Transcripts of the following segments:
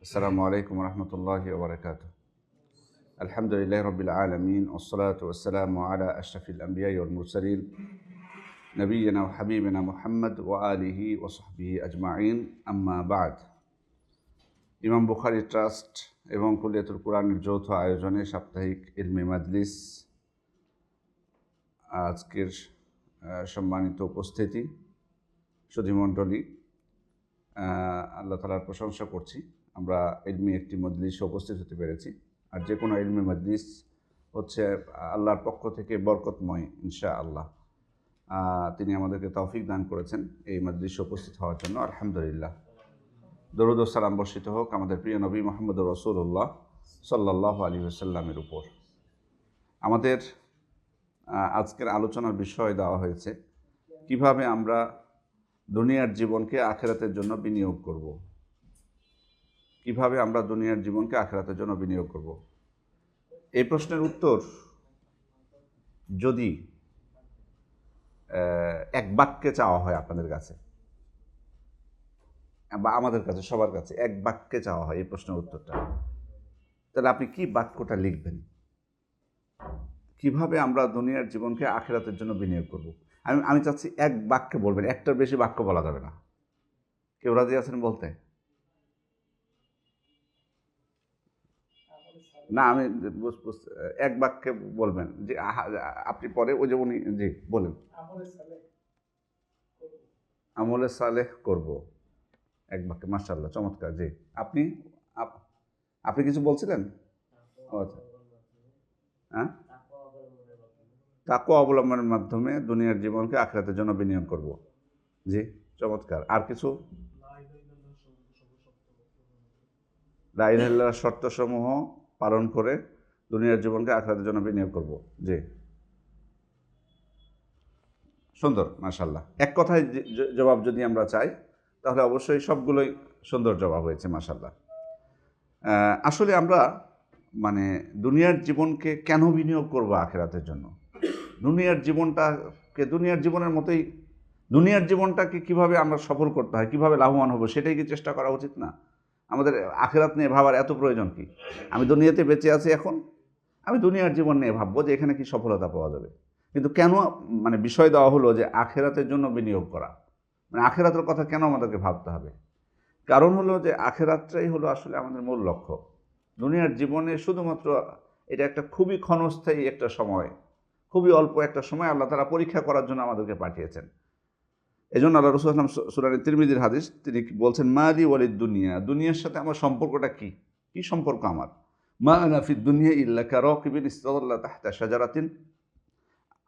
আসসালামু আলাইকুম রহমতুল্লাহি ওয়া বারাকাতুহু। আলহামদুলিল্লাহি রাব্বিল আলামিন ওয়াসসালাতু ওয়াসসালামু আলা আশরাফিল আমবিয়াই ওয়াল মুরসালিন নবিয়িনা ওয়া হাবিবিনা মুহাম্মদ ওয়া আলিহি ওয়া সাহবিহি আজমাইন, আম্মা বা'দ। ইমাম বুখারী ট্রাস্ট এবং কুলিয়াতুল কুরআনের যৌথ আয়োজনে সাপ্তাহিক ইলমি মাজলিস আজকের সম্মানিত উপস্থিতি সুধীমণ্ডলী, আল্লাহ তাআলার প্রশংসা করছি আমরা ইলমি একটি মজলিসে উপস্থিত হতে পেরেছি। আর যে কোনো ইলমি মজলিস হচ্ছে আল্লাহর পক্ষ থেকে বরকতময় ইনশাআল্লাহ। তিনি আমাদেরকে তৌফিক দান করেছেন এই মজলিসে উপস্থিত হওয়ার জন্য, আলহামদুলিল্লাহ। দরুদ ও সালাম বর্ষিত হোক আমাদের প্রিয় নবী মুহাম্মদ রাসূলুল্লাহ সাল্লাল্লাহু আলাইহি ওয়াসাল্লামের উপর। আমাদের আজকের আলোচনার বিষয় দেওয়া হয়েছে কিভাবে আমরা দুনিয়ার জীবনকে আখিরাতের জন্য বিনিয়োগ করব। কিভাবে আমরা দুনিয়ার জীবনকে আখিরাতের জন্য বিনিয়োগ করব, এই প্রশ্নের উত্তর যদি এক বাক্যে চাওয়া হয় আপনাদের কাছে বা আমাদের কাছে, সবার কাছে এক বাক্যে চাওয়া হয় এই প্রশ্নের উত্তরটা, তাহলে আপনি কি বাক্যটা লিখবেন? কিভাবে আমরা দুনিয়ার জীবনকে আখিরাতের জন্য বিনিয়োগ করব? আমি চাচ্ছি এক বাক্যে বলবেন, একটার বেশি বাক্য বলা যাবে না। কেউ রাজি আছেন বলতে? না, আমি এক বাক্যে বলবেন যে আপনি পরে ওই যে উনি জি বলেন আমলে সালেহ করব, এক বাক্যে। মাশাআল্লাহ, চমৎকার। জি, আপনি আপনি কিছু বলছিলেন? আচ্ছা, হ্যাঁ, তাকওয়া অবলম্বনের মাধ্যমে দুনিয়ার জীবনকে আখিরাতের জন্য বিনিয়োগ করব। জি, চমৎকার। আর কিছু? লা ইলাহা ইল্লাল্লাহর শর্তসমূহ পালন করে দুনিয়ার জীবনকে আখিরাতের জন্য বিনিয়োগ করব। জি, সুন্দর, মাশাআল্লাহ। এক কথায় জবাব যদি আমরা চাই তাহলে অবশ্যই সবগুলোই সুন্দর জবাব হয়েছে, মাশাআল্লাহ। আসলে আমরা মানে দুনিয়ার জীবনকে কেন বিনিয়োগ করব আখিরাতের জন্য? দুনিয়ার জীবনটাকে দুনিয়ার জীবনের মতোই, দুনিয়ার জীবনটাকে কিভাবে আমরা সফল করতে হয়, কিভাবে লাভবান হব, সেটাই কি চেষ্টা করা উচিত না? আমাদের আখিরাত নিয়ে ভাবার এত প্রয়োজন কি? আমি দুনিয়াতে বেঁচে আছি, এখন আমি দুনিয়ার জীবন নিয়ে ভাববো যে এখানে কি সফলতা পাওয়া যাবে। কিন্তু কেন মানে বিষয় দেওয়া হলো যে আখিরাতের জন্য বিনিয়োগ করা, মানে আখিরাতের কথা কেন আমাদেরকে ভাবতে হবে? কারণ হলো যে আখিরাতটাই হলো আসলে আমাদের মূল লক্ষ্য। দুনিয়ার জীবনে শুধুমাত্র এটা একটা খুবই ক্ষণস্থায়ী একটা সময়, খুবই অল্প একটা সময় আল্লাহ তাআলা পরীক্ষা করার জন্য আমাদেরকে পাঠিয়েছেন। এই জন্য আল্লাহ রাসূল সাল্লাল্লাহু আলাইহি ওয়াসাল্লাম সূরা তিরমিজির হাদিস, তিনি বলছেন মালি ওয়ালিদ দুনিয়া, দুনিয়ার সাথে আমার সম্পর্কটা কি? কি সম্পর্ক আমার? মা আনা ফিদ দুনিয়া ইল্লা কারাকিবিন ইসতাযাল্লা তাহতা শাজারাতিন।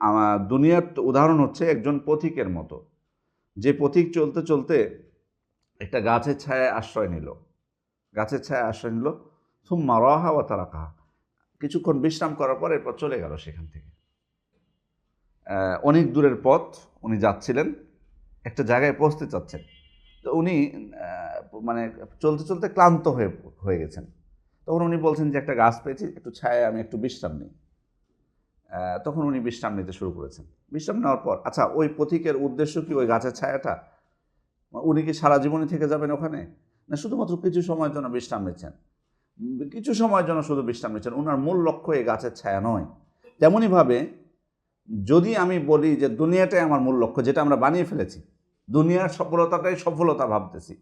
আমার দুনিয়ার উদাহরণ হচ্ছে একজন পথিকের মতো, যে পথিক চলতে চলতে একটা গাছের ছায়ায় আশ্রয় নিল, গাছের ছায়ায় আশ্রয় নিল, সুম্মা রাহা ওয়া তারাকাহা, কিছুক্ষণ বিশ্রাম করার পর এরপর চলে গেল সেখান থেকে। অনেক দূরের পথ উনি যাচ্ছিলেন, একটা জায়গায় পৌঁছতে চাচ্ছেন, তো উনি মানে চলতে চলতে ক্লান্ত হয়ে গেছেন। তখন উনি বলছেন যে একটা গাছ পেয়েছি, একটু ছায়ায় আমি একটু বিশ্রাম নিই। তখন উনি বিশ্রাম নিতে শুরু করেছেন। বিশ্রাম নেওয়ার পর, আচ্ছা, ওই পথিকের উদ্দেশ্য কি ওই গাছের ছায়াটা? উনি কি সারা জীবনই থেকে যাবেন ওখানে? না, শুধুমাত্র কিছু সময়ের জন্য বিশ্রাম নিচ্ছেন, কিছু সময়ের জন্য শুধু বিশ্রাম নিচ্ছেন। ওনার মূল লক্ষ্য এই গাছের ছায়া নয়। তেমনইভাবে যদি আমি বলি যে দুনিয়াটাই আমার মূল লক্ষ্য, যেটা আমরা বানিয়ে ফেলেছি, দুনিয়ার সফলতাটাই সফলতা ভাবতেছি,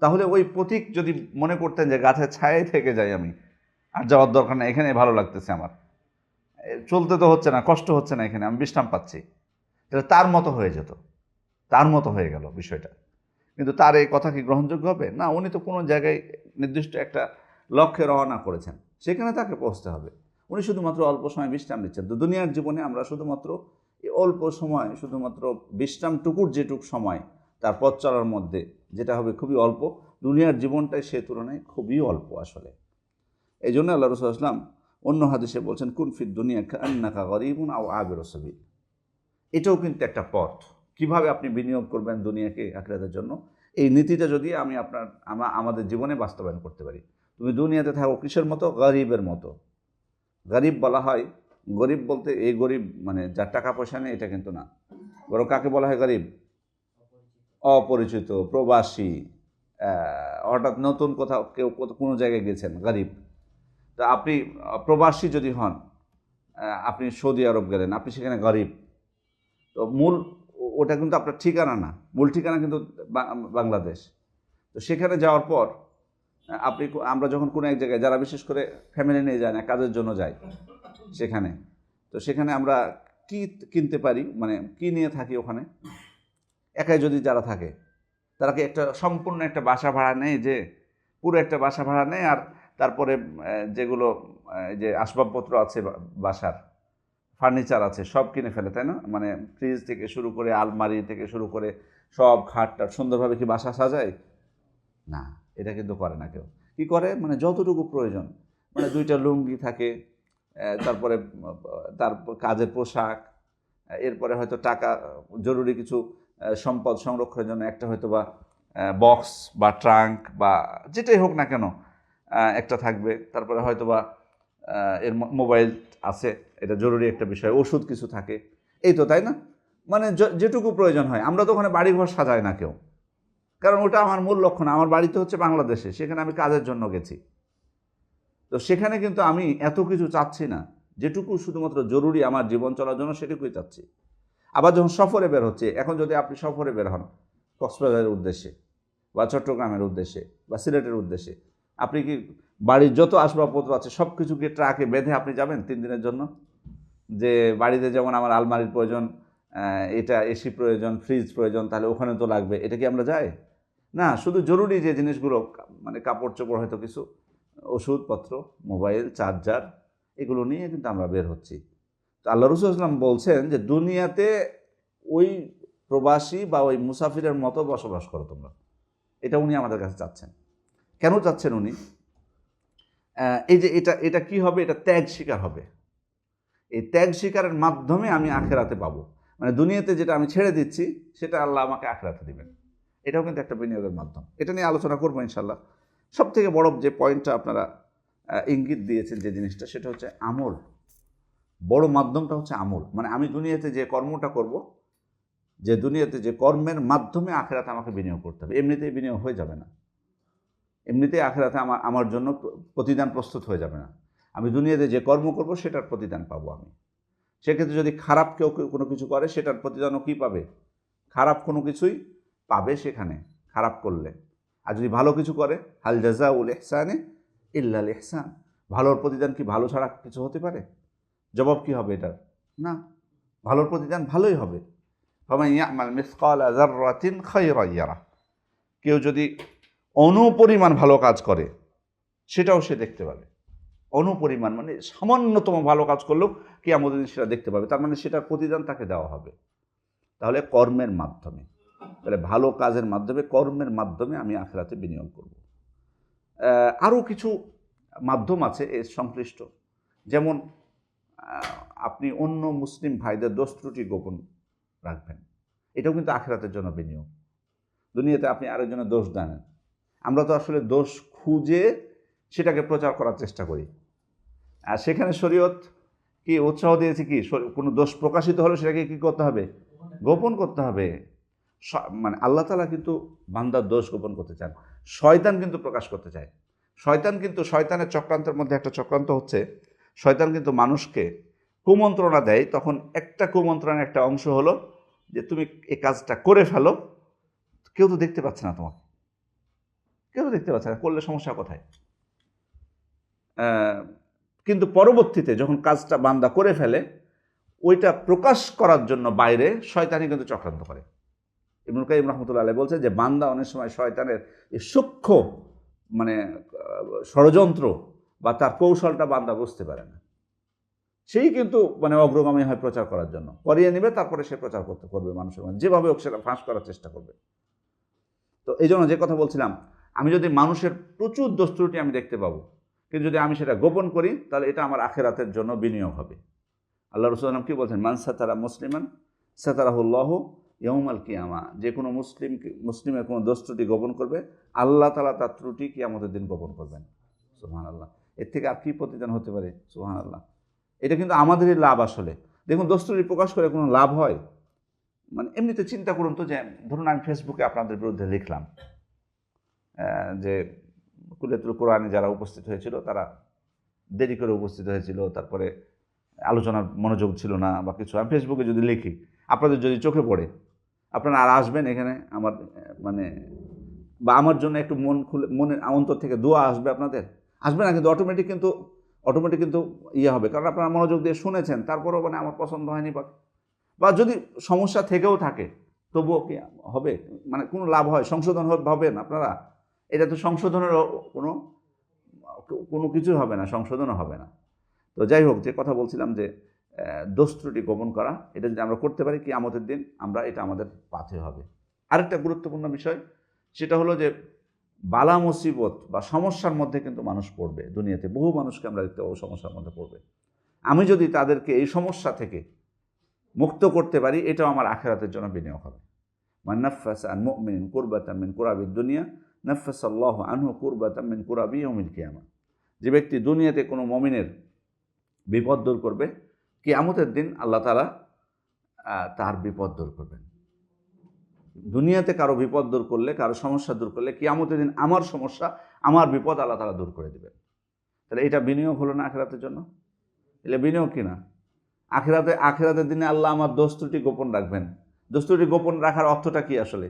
তাহলে ওই পথিক যদি মনে করতেন যে গাছের ছায়ায় থেকে যাই আমি, আর যাওয়ার দরকার নেই, এখানে ভালো লাগতেছে আমার, চলতে তো হচ্ছে না, কষ্ট হচ্ছে না, এখানে আমি বিশ্রাম পাচ্ছি, তাহলে তার মতো হয়ে যেত, তার মতো হয়ে গেল বিষয়টা। কিন্তু তার এই কথা কি গ্রহণযোগ্য হবে? না, উনি তো কোনো জায়গায় নির্দিষ্ট একটা লক্ষ্যে রওনা করেছেন, সেখানে তাকে পৌঁছতে হবে। উনি শুধুমাত্র অল্প সময় বিশ্রাম নিচ্ছেন। তো দুনিয়ার জীবনে আমরা শুধুমাত্র এই অল্প সময়, শুধুমাত্র বিশ্রামটুকুর যেটুক সময় তার পথ চলার মধ্যে, যেটা হবে খুবই অল্প, দুনিয়ার জীবনটাই সে তুলনায় খুবই অল্প আসলে। এই জন্য আল্লাহ রাসূল সাল্লাল্লাহু আলাইহি ওয়াসাল্লাম অন্য হাদিসে বলছেন কুন ফিদ দুনিয়া কাআন্নাকা গরীবুন আও আবিরুস সাবিল। এটাও কিন্তু একটা পথ, কিভাবে আপনি বিনিয়োগ করবেন দুনিয়াকে আখিরাতের জন্য। এই নীতিটা যদি আমাদের জীবনে বাস্তবায়ন করতে পারি, তুমি দুনিয়াতে থাকো কিসের মতো? গরিবের মতো। গরিব বলা হয়, গরিব বলতে এই গরিব মানে যার টাকা পয়সা নেই এটা কিন্তু না, বরং কাকে বলা হয় গরিব? অপরিচিত, প্রবাসী, হঠাৎ নতুন কোথাও কেউ কোনো জায়গায় গেছেন, গরিব, তো আপনি প্রবাসী যদি হন, আপনি সৌদি আরব গেলেন, আপনি সেখানে গরিব, তো মূল ওটা কিন্তু আপনার ঠিকানা না, মূল ঠিকানা কিন্তু বাংলাদেশ। তো সেখানে যাওয়ার পর আমরা যখন কোনো এক জায়গায়, যারা বিশেষ করে ফ্যামিলি নিয়ে যায় না, কাজের জন্য যায় সেখানে, তো সেখানে আমরা কি কিনতে পারি, মানে কি নিয়ে থাকি ওখানে, একাই যদি যারা থাকে তারা কি একটা সম্পূর্ণ একটা বাসা ভাড়া নেয়, যে পুরো একটা বাসা ভাড়া নেয়, আর তারপরে যেগুলো যে আসবাবপত্র আছে বাসার ফার্নিচার আছে সব কিনে ফেলে, তাই না? মানে ফ্রিজ থেকে শুরু করে আলমারি থেকে শুরু করে সব খাটটা সুন্দরভাবে কি বাসা সাজায়? না, এটা কিন্তু করে না কেউ। কি করে, মানে যতটুকু প্রয়োজন, মানে 2টা লুঙ্গি থাকে, তারপরে তার কাজের পোশাক, এরপরে হয়তো টাকা, জরুরি কিছু সম্পদ সংরক্ষণের জন্য একটা হয়তো বা বক্স বা ট্রাঙ্ক বা যেটাই হোক না কেন একটা থাকবে, তারপরে হয়তো বা এর মোবাইল আছে, এটা জরুরি একটা বিষয়, ওষুধ কিছু থাকে, এই তো, তাই না? মানে যেটুকু প্রয়োজন হয়। আমরা তো ওখানে বাড়িঘর সাজাই না কেউ, কারণ ওটা আমার মূল লক্ষ্য না। আমার বাড়িতে হচ্ছে বাংলাদেশে, সেখানে আমি কাজের জন্য গেছি, তো সেখানে কিন্তু আমি এত কিছু চাচ্ছি না, যেটুকু শুধুমাত্র জরুরি আমার জীবন চলার জন্য সেটুকুই চাচ্ছি। আবার যখন সফরে বের হচ্ছে, এখন যদি আপনি সফরে বের হন কক্সবাজারের উদ্দেশ্যে বা চট্টগ্রামের উদ্দেশ্যে বা সিলেটের উদ্দেশ্যে, আপনি কি বাড়ির যত আসবাবপত্র আছে সব কিছুকে ট্রাকে বেঁধে আপনি যাবেন 3 দিনের জন্য? যে বাড়িতে যেমন আমার আলমারির প্রয়োজন, এটা এসি প্রয়োজন, ফ্রিজ প্রয়োজন, তাহলে ওখানে তো লাগবে, এটা কি আমরা যাই? না, শুধু জরুরি যে জিনিসগুলো, মানে কাপড় চোপড়, হয়তো কিছু ওষুধপত্র, মোবাইল, চার্জার, এগুলো নিয়ে কিন্তু আমরা বের হচ্ছি। তো আল্লাহ রাসূল সাল্লাল্লাহু আলাইহি ওয়াসাল্লাম বলছেন যে দুনিয়াতে ওই প্রবাসী বা ওই মুসাফিরের মতো বসবাস করো তোমরা। এটা উনি আমাদের কাছে চাচ্ছেন। কেন চাচ্ছেন উনি? এই যে এটা কি হবে? এটা ত্যাগ স্বীকার হবে। এই ত্যাগ স্বীকারের মাধ্যমে আমি আখেরাতে পাবো। মানে দুনিয়াতে যেটা আমি ছেড়ে দিচ্ছি, সেটা আল্লাহ আমাকে আখেরাতে দিবেন। এটাও কিন্তু একটা বিনিয়োগের মাধ্যম। এটা নিয়ে আলোচনা করবো ইনশাআল্লাহ। সবথেকে বড় যে পয়েন্টটা আপনারা ইঙ্গিত দিয়েছেন, যে জিনিসটা, সেটা হচ্ছে আমল। বড় মাধ্যমটা হচ্ছে আমল। মানে আমি দুনিয়াতে যে কর্মটা করব, যে দুনিয়াতে যে কর্মের মাধ্যমে আখেরাতে আমাকে বিনিয়োগ করতে হবে। এমনিতেই বিনিয়োগ হয়ে যাবে না, এমনিতেই আখেরাতে আমার জন্য প্রতিদান প্রস্তুত হয়ে যাবে না। আমি দুনিয়াতে যে কর্ম করব সেটার প্রতিদান পাবো আমি। সেক্ষেত্রে যদি খারাপ কেউ কোনো কিছু করে, সেটার প্রতিদানও কী পাবে? খারাপ কোনো কিছুই পাবে সেখানে, খারাপ করলে। আর যদি ভালো কিছু করে, হাল জাযাউল ইহসানি ইল্লাল ইহসান, ভালোর প্রতিদান কি ভালো ছাড়া কিছু হতে পারে? জবাব কি হবে এটার? না, ভালোর প্রতিদান ভালোই হবে। ফামান ইয়ামাল মিসকালা যাররাতিন খায়রান ইয়ারা, কেউ যদি অনুপরিমাণ ভালো কাজ করে, সেটাও সে দেখতে পাবে। অনুপরিমাণ মানে সামান্যতম ভালো কাজ করলেও কিয়ামতের দিন সেটা দেখতে পাবে। তার মানে সেটার প্রতিদান তাকে দেওয়া হবে। তাহলে কর্মের মাধ্যমে, তাহলে ভালো কাজের মাধ্যমে, কর্মের মাধ্যমে আমি আখিরাতে বিনিয়োগ করব। আরও কিছু মাধ্যম আছে এর সংশ্লিষ্ট, যেমন আপনি অন্য মুসলিম ভাইদের দোষ ত্রুটি গোপন রাখবেন, এটাও কিন্তু আখিরাতের জন্য বিনিয়োগ। দুনিয়াতে আপনি আরেকজনের দোষ জানেন, আমরা তো আসলে দোষ খুঁজে সেটাকে প্রচার করার চেষ্টা করি, আর সেখানে শরীয়ত কি উৎসাহ দিয়েছে, কি কোনো দোষ প্রকাশিত হলে সেটাকে কী করতে হবে? গোপন করতে হবে। মানে আল্লাহ তাআলা কিন্তু বান্দার দোষ গোপন করতে চান, শয়তান কিন্তু প্রকাশ করতে চায়। শয়তানের চক্রান্তের মধ্যে একটা চক্রান্ত হচ্ছে, শয়তান কিন্তু মানুষকে কুমন্ত্রণা দেয়। তখন একটা কুমন্ত্রণার একটা অংশ হলো যে তুমি এই কাজটা করে ফেলো, কেউ তো দেখতে পাচ্ছে না তোমাকে, কেউ তো দেখতে পাচ্ছে না, করলে সমস্যা কোথায়? কিন্তু পরবর্তীতে যখন কাজটা বান্দা করে ফেলে, ওইটা প্রকাশ করার জন্য বাইরে শয়তানি কিন্তু চক্রান্ত করে। ইবনুল কাইয়িম রাহমাতুল্লাহ আলাইহি বলছে যে বান্দা অনেক সময় শয়তানের এই সূক্ষ্ম মানে ষড়যন্ত্র বা তার কৌশলটা বান্দা বুঝতে পারে না, সেই কিন্তু মানে অগ্রগামী হয় প্রচার করার জন্য, করিয়ে নেবে, তারপরে সে প্রচার করবে মানুষের মধ্যে, যেভাবে হোক সেটা ফাঁস করার চেষ্টা করবে। তো এই জন্য যে কথা বলছিলাম, আমি যদি মানুষের প্রচুর দোষ ত্রুটি আমি দেখতে পাবো, কিন্তু যদি আমি সেটা গোপন করি, তাহলে এটা আমার আখিরাতের জন্য বিনিয়োগ হবে। আল্লাহ রাসূল সাল্লাল্লাহু আলাইহি ওয়াসাল্লাম কি বলছেন? মান সাতারা মুসলিমান সাতারাহুল্লাহু ইয়াউমাল কিয়ামা, যে কোনো মুসলিমের কোনো দোষ ত্রুটি গোপন করবে, আল্লাহ তাআলা তার ত্রুটি কিয়ামতের দিন গোপন করবেন। সুবহানাল্লাহ। এর থেকে আর কি প্রতিদান হতে পারে? সুবহানাল্লাহ। এটা কিন্তু আমাদেরই লাভ আসলে। দেখুন, দোষ ত্রুটি প্রকাশ করে কোনো লাভ হয়? মানে এমনিতে চিন্তা করুন তো, যে ধরুন আমি ফেসবুকে আপনাদের বিরুদ্ধে লিখলাম, যে কুলিয়াতুল কোরআনে যারা উপস্থিত হয়েছিল তারা দেরি করে উপস্থিত হয়েছিল, তারপরে আলোচনার মনোযোগ ছিল না বা কিছু। আমি ফেসবুকে যদি লিখি, আপনাদের যদি চোখে পড়ে, আপনারা আর আসবেন এখানে আমার মানে বা আমার জন্য একটু মন খুলে, মনের অন্তর থেকে দোয়া আসবে আপনাদের? আসবে না, কিন্তু অটোমেটিক কিন্তু ইয়ে হবে, কারণ আপনারা মনোযোগ দিয়ে শুনেছেন, তারপরেও মানে আমার পছন্দ হয়নি বা যদি সমস্যা থেকেও থাকে তবুও কি হবে, মানে কোনো লাভ হয়, সংশোধন হবেন আপনারা? এটা তো সংশোধনেরও কোনো কোনো কিছুই হবে না, সংশোধনও হবে না। তো যাই হোক, যে কথা বলছিলাম যে দোষ ত্রুটি গোপন করা, এটা যদি আমরা করতে পারি কিয়ামতের দিন আমরা এটা আমাদের পাথে হবে। আরেকটা গুরুত্বপূর্ণ বিষয়, সেটা হলো যে বালা মুসিবত বা সমস্যার মধ্যে কিন্তু মানুষ পড়বে দুনিয়াতে, বহু মানুষকে আমরা দেখতে পাবো সমস্যার মধ্যে পড়বে। আমি যদি তাদেরকে এই সমস্যা থেকে মুক্ত করতে পারি, এটাও আমার আখিরাতের জন্য বিনিয়োগ হবে। মান নাফাসা আন মুমিনিন কুরবাতাম মিন কুরাবিদ দুনিয়া নাফাসাল্লাহু আনহু কুরবাতাম মিন কুরাবি ইয়াউমিল কিয়ামা। যে ব্যক্তি দুনিয়াতে কোনো মুমিনের বিপদ দূর করবে, কিয়ামতের দিন আল্লাহ তাআলা তার বিপদ দূর করবেন। দুনিয়াতে কারো বিপদ দূর করলে, কারো সমস্যা দূর করলে, কিয়ামতের দিন আমার সমস্যা, আমার বিপদ আল্লাহ তাআলা দূর করে দেবেন। তাহলে এটা বিনিয়োগ হলো না আখিরাতের জন্য? এলে বিনিয়োগ কিনা? আখিরাতের দিনে আল্লাহ আমার দোষ ত্রুটি গোপন রাখবেন। দোষ ত্রুটি গোপন রাখার অর্থটা কি আসলে?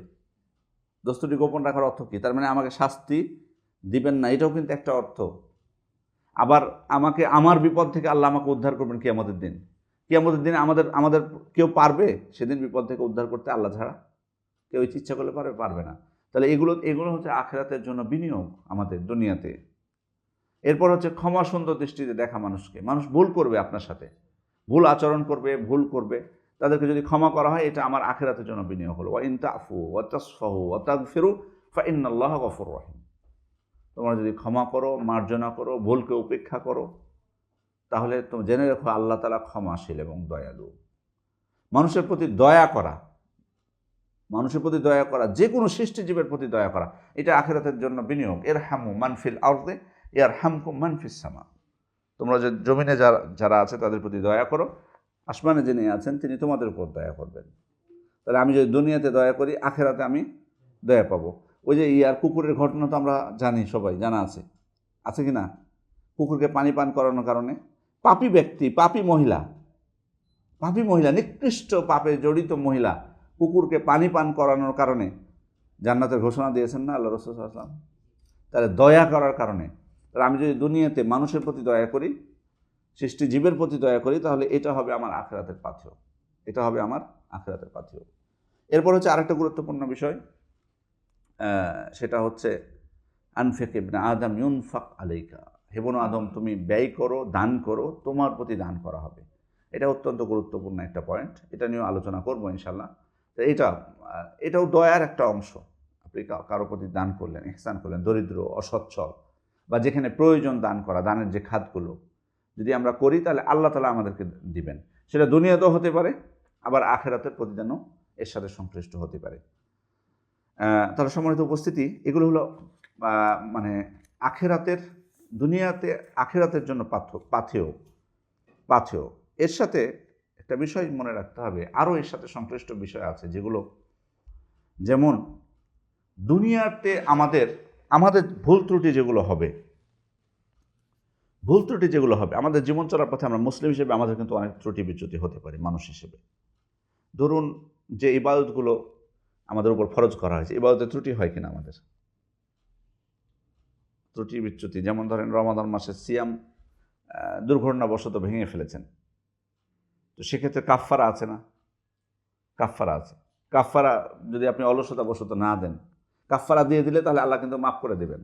দোষ ত্রুটি গোপন রাখার অর্থ কি? তার মানে আমাকে শাস্তি দিবেন না, এটাও কিন্তু একটা অর্থ। আবার আমার বিপদ থেকে আল্লাহ আমাকে উদ্ধার করবেন কিয়ামতের দিন। কিয়ামতের দিনে আমাদের কেউ পারবে সেদিন বিপদ থেকে উদ্ধার করতে আল্লাহ ছাড়া? কেউ ইচ্ছা করলে পারবে না। তাহলে এগুলো হচ্ছে আখিরাতের জন্য বিনিয়োগ আমাদের দুনিয়াতে। এরপর হচ্ছে ক্ষমা সুন্দর দৃষ্টিতে দেখা মানুষকে। মানুষ ভুল করবে, আপনার সাথে ভুল আচরণ করবে, ভুল করবে, তাদেরকে যদি ক্ষমা করা হয়, এটা আমার আখিরাতের জন্য বিনিয়োগ হলো। ওয়া ইন তাফু ওয়া তাসফাহু ওয়া তাগফিরু ফা ইন্নাল্লাহা গফুরুর রহিম। তোমরা যদি ক্ষমা করো, মার্জনা করো, ভুলকে উপেক্ষা করো, তাহলে তুমি জেনে রেখো আল্লাহ তাআলা ক্ষমাশীল এবং দয়ালু। মানুষের প্রতি দয়া করা, যে কোনো সৃষ্টিজীবের প্রতি দয়া করা, এটা আখিরাতের জন্য বিনিয়োগ। ইরহামু মান ফিল আরদি ইয়ারহামকুম মান ফিস সামা। তোমরা যে জমিনে যারা আছে তাদের প্রতি দয়া করো, আসমানে যিনি আছেন তিনি তোমাদের উপর দয়া করবেন। তাহলে আমি যদি দুনিয়াতে দয়া করি, আখিরাতে আমি দয়া পাবো। ওই যে কুকুরের ঘটনা তো আমরা জানি, সবাই জানা আছে কি না? কুকুরকে পানি পান করানোর কারণে পাপী ব্যক্তি, পাপী মহিলা, নিকৃষ্ট পাপে জড়িত মহিলা কুকুরকে পানি পান করানোর কারণে জান্নাতের ঘোষণা দিয়েছেন না আল্লাহ রাসূল সাল্লাল্লাহু আলাইহি ওয়াসাল্লাম? তাহলে দয়া করার কারণে, তাহলে আমি যদি দুনিয়াতে মানুষের প্রতি দয়া করি, সৃষ্টি জীবের প্রতি দয়া করি, তাহলে এটা হবে আমার আখিরাতের পাথেয়। এরপর হচ্ছে আরেকটা গুরুত্বপূর্ণ বিষয়, সেটা হচ্ছে আনফিক ইবনে আদম ইউনফাক আলাইকা। হে বনু আদম, তুমি ব্যয় করো, দান করো, তোমার প্রতি দান করা হবে। এটা অত্যন্ত গুরুত্বপূর্ণ একটা পয়েন্ট, এটা নিয়েও আলোচনা করবো ইনশাল্লাহ। তো এটাও দয়ার একটা অংশ। আপনি কারো প্রতি দান করলেন, ইহসান করলেন, দরিদ্র, অসচ্ছল বা যেখানে প্রয়োজন দান করা, দানের যে খাতগুলো যদি আমরা করি, তাহলে আল্লাহ তাআলা আমাদেরকে দিবেন। সেটা দুনিয়াতেও হতে পারে, আবার আখিরাতের প্রতিদানও এর সাথে সংশ্লিষ্ট হতে পারে। তাহলে সম্মানিত উপস্থিতি, এগুলো হলো মানে আখিরাতের জন্য পাথেয়। এর সাথে একটা বিষয় মনে রাখতে হবে, আরও এর সাথে সংশ্লিষ্ট বিষয় আছে, যেমন দুনিয়াতে আমাদের ভুল ত্রুটি যেগুলো হবে, আমাদের জীবন চলার পথে, আমরা মুসলিম হিসেবে আমাদের কিন্তু অনেক ত্রুটি বিচ্যুতি হতে পারে মানুষ হিসেবে। ধরুন যে ইবাদতগুলো আমাদের উপর ফরজ করা হয়েছে, ইবাদতে ত্রুটি হয় কিনা, আমাদের ত্রুটি বিচ্যুতি, যেমন ধরেন রমাদান মাসে সিয়াম দুর্ঘটনাবশত ভেঙে ফেলেছেন, তো সেক্ষেত্রে কাফফারা আছে না? কাফফারা যদি আপনি অলসতাবশত না দেন, কাফফারা দিয়ে দিলে তাহলে আল্লাহ কিন্তু মাফ করে দেবেন।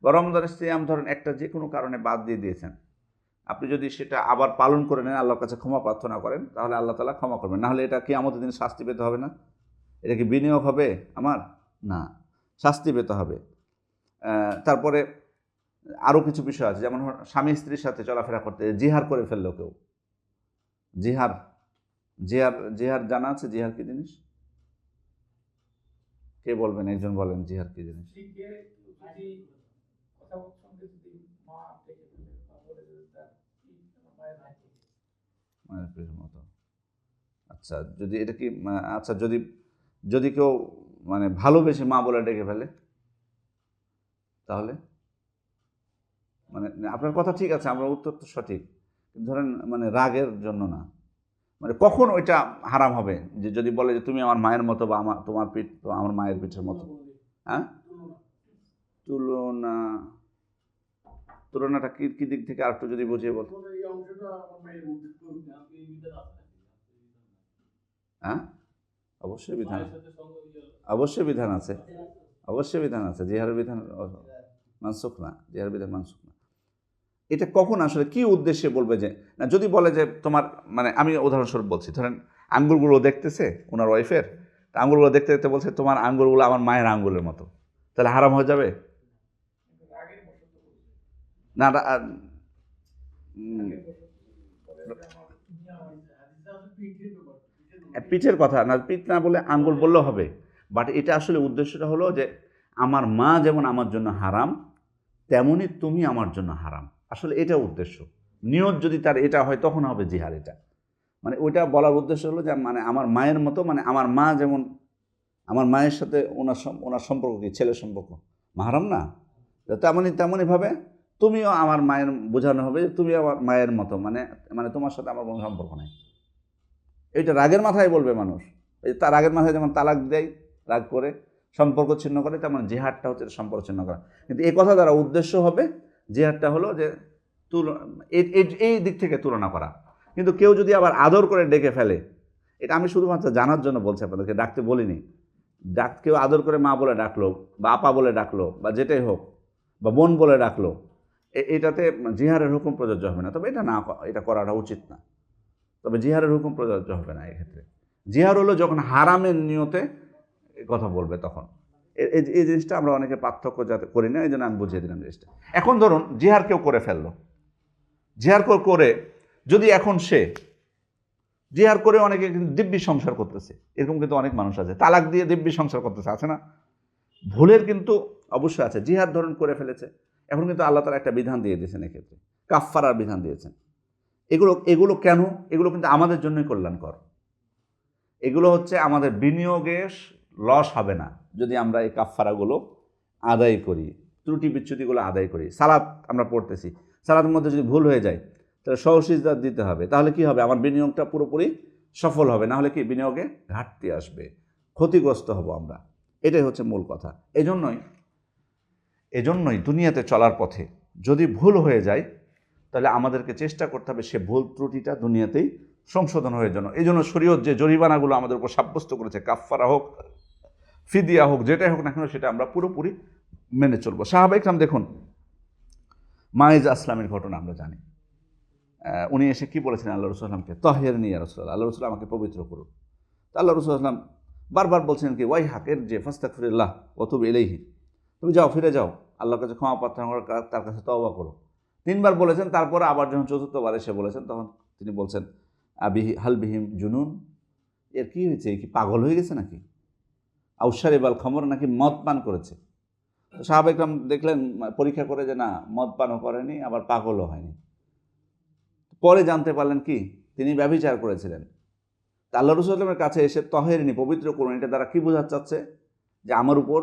বা রমজানের সিয়াম ধরেন একটা যে কোনো কারণে বাদ দিয়ে দিয়েছেন, আপনি যদি সেটা আবার পালন করে নেন, আল্লাহর কাছে ক্ষমা প্রার্থনা করেন, তাহলে আল্লাহ তাআলা ক্ষমা করবেন। না হলে এটা কিয়ামতের দিন শাস্তি পেতে হবে না? এটা কি বিনিয়োগ হবে আমার? না, শাস্তি পেতে হবে। তারপরে আরও কিছু বিষয় আছে, যেমন স্বামী স্ত্রীর সাথে চলাফেরা করতে জিহার করে ফেললো কেউ। জিহার জানা আছে? জিহার কি জিনিস? কে বলবেন? একজন বলেন, জিহার কি জিনিস? মতো। আচ্ছা, যদি এটা কি আচ্ছা, যদি কেউ মানে ভালোবেসে মা বলে ডেকে ফেলে, তাহলে মানে আপনার কথা ঠিক আছে, আমার উত্তর তো সঠিক, ধরেন মানে রাগের জন্য না, মানে কখন ওইটা হারাম হবে? যে যদি বলে যে তুমি আমার মায়ের মতো বা আমার তোমার পিঠ তো আমার মায়ের পিঠের মতো। হ্যাঁ, তুলনা, তুলনাটা কি কি দিক থেকে আর একটু যদি বুঝিয়ে বল। হ্যাঁ, অবশ্যই বিধান, অবশ্যই বিধান আছে, অবশ্যই বিধান আছে, জিহারের বিধান মানসুখ না, জিহারের বিধান মানসুখ না। এটা কখন আসলে কি উদ্দেশ্যে বলবে যে না, যদি বলে যে তোমার মানে আমি উদাহরণস্বরূপ বলছি, ধরেন আঙ্গুলগুলো দেখতেছে ওনার ওয়াইফের, আঙ্গুলগুলো দেখতে দেখতে বলছে তোমার আঙ্গুলগুলো আমার মায়ের আঙ্গুলের মতো, তাহলে হারাম হয়ে যাবে না? পিঠের কথা না, পিঠ না বলে আঙ্গুল বললেও হবে, বাট এটা আসলে উদ্দেশ্যটা হলো যে আমার মা যেমন আমার জন্য হারাম, তেমনই তুমি আমার জন্য হারাম, আসলে এটা উদ্দেশ্য। নিয়ত যদি তার এটা হয় তখন হবে জিহার। এটা মানে ওইটা বলার উদ্দেশ্য হলো যে মানে আমার মায়ের মতো, মানে আমার মা যেমন, আমার মায়ের সাথে ওনার সম্পর্ক কি ছেলের সম্পর্ক, মাহারাম না, তেমনইভাবে তুমিও আমার মায়ের, বোঝানো হবে যে তুমি আমার মায়ের মতো, মানে মানে তোমার সাথে আমার কোনো সম্পর্ক নেই। এইটা রাগের মাথায় বলবে মানুষ, এই তার রাগের মাথায় যেমন তালাক দেয়, রাগ করে সম্পর্ক ছিন্ন করে, তেমন জিহাদটা হচ্ছে সম্পর্ক ছিন্ন করা। কিন্তু এই কথা দ্বারা উদ্দেশ্য হবে জিহাদটা হলো যে এই দিক থেকে তুলনা করা। কিন্তু কেউ যদি আবার আদর করে ডেকে ফেলে, এটা আমি শুধুমাত্র জানার জন্য বলছি, আপনাদেরকে ডাকতে বলিনি, কেউ আদর করে মা বলে ডাকলো বা আপা বলে ডাকলো বা যেটাই হোক, বা বোন বলে ডাকলো, এটাতে জিহারের হুকুম প্রযোজ্য হবে না। তবে এটা না, এটা করাটা উচিত না, তবে জিহারের হুকুম প্রযোজ্য হবে না এক্ষেত্রে। জিহার হলো যখন হারামের নিয়তে কথা বলবে তখন। এই জিনিসটা আমরা অনেকে পার্থক্য যাতে করি না, এই জন্য আমি বুঝিয়ে দিলাম জিনিসটা। এখন ধরুন জিহার কেউ করে ফেললো, জিহার করে যদি এখন সে জিহার করে অনেকে কিন্তু দিব্যি সংসার করতেছে, এরকম কিন্তু অনেক মানুষ আছে, তালাক দিয়ে দিব্যি সংসার করতেছে, আছে না? ভুলের কিন্তু অবশ্যই আছে। জিহাদ ধরুন করে ফেলেছে, এখন কিন্তু আল্লাহ তাআলা একটা বিধান দিয়ে দিয়েছেন, এক্ষেত্রে কাফফারার বিধান দিয়েছেন। এগুলো কেন? এগুলো কিন্তু আমাদের জন্যই কল্যাণকর। এগুলো হচ্ছে আমাদের বিনিয়োগে লস হবে না যদি আমরা এই কাফফারাগুলো আদায় করি, ত্রুটি বিচ্যুতিগুলো আদায় করি। সালাত আমরা পড়তেছি, সালাতের মধ্যে যদি ভুল হয়ে যায় তাহলে সহসিজদা দিতে হবে, তাহলে কি হবে? আমার বিনিয়োগটা পুরোপুরি সফল হবে, না হলে কি বিনিয়োগে ঘাটতি আসবে, ক্ষতিগ্রস্ত হব আমরা। এটাই হচ্ছে মূল কথা। এজন্যই দুনিয়াতে চলার পথে যদি ভুল হয়ে যায় তাহলে আমাদেরকে চেষ্টা করতে হবে সে ভুল ত্রুটিটা দুনিয়াতেই সংশোধন হয়ে জন্য। এই জন্য শরীয়ত যে জরিমানাগুলো আমাদের উপর সাব্যস্ত করেছে, কাফফারা হোক ফিদিয়া হোক যেটাই হোক না কেন, সেটা আমরা পুরোপুরি মেনে চলবো। সাহাবায়ে কেরাম দেখুন, মায়েজ আসলামের ঘটনা আমরা জানি। উনি এসে কি বলেছেন আল্লাহ রাসূল সাল্লাল্লাহু আলাইহি ওয়াসাল্লামকে, তাহিরনি ইয়া রাসূলুল্লাহ, আল্লাহ রাসূল আমাকে পবিত্র করুন। তা আল্লাহ রাসূল সাল্লাল্লাহু আলাইহি ওয়াসাল্লাম বারবার বলছেন কি, ওয়াই হাকের যে ফাস্তাগফিরুল্লাহ ওয়া তুব ইলাইহি, তুমি যাও, ফিরে যাও, আল্লাহর কাছে ক্ষমা প্রার্থনা করো, তার কাছে তওবা করো। 3 বার বলেছেন, তারপরে আবার যখন 4র্থবার এসে বলেছেন তখন তিনি বলছেন আবিহি হাল বিহিম জুনুন, এর কি হয়েছে, কি পাগল হয়ে গেছে নাকি? আউশারিবাল খমর, নাকি মদ পান করেছে? সাহাবায়ে কেরাম দেখলেন পরীক্ষা করে যে না, মদ পানও করেনি, আবার পাগলও হয়নি। পরে জানতে পারলেন কি, তিনি ব্যভিচার করেছিলেন। আল্লাহ রাসূল সাল্লাল্লাহু আলাইহি ওয়াসাল্লামের কাছে এসে তাহিরনি, পবিত্র করুন, এটা দ্বারা কি বোঝাতে চাচ্ছে? যে আমার উপর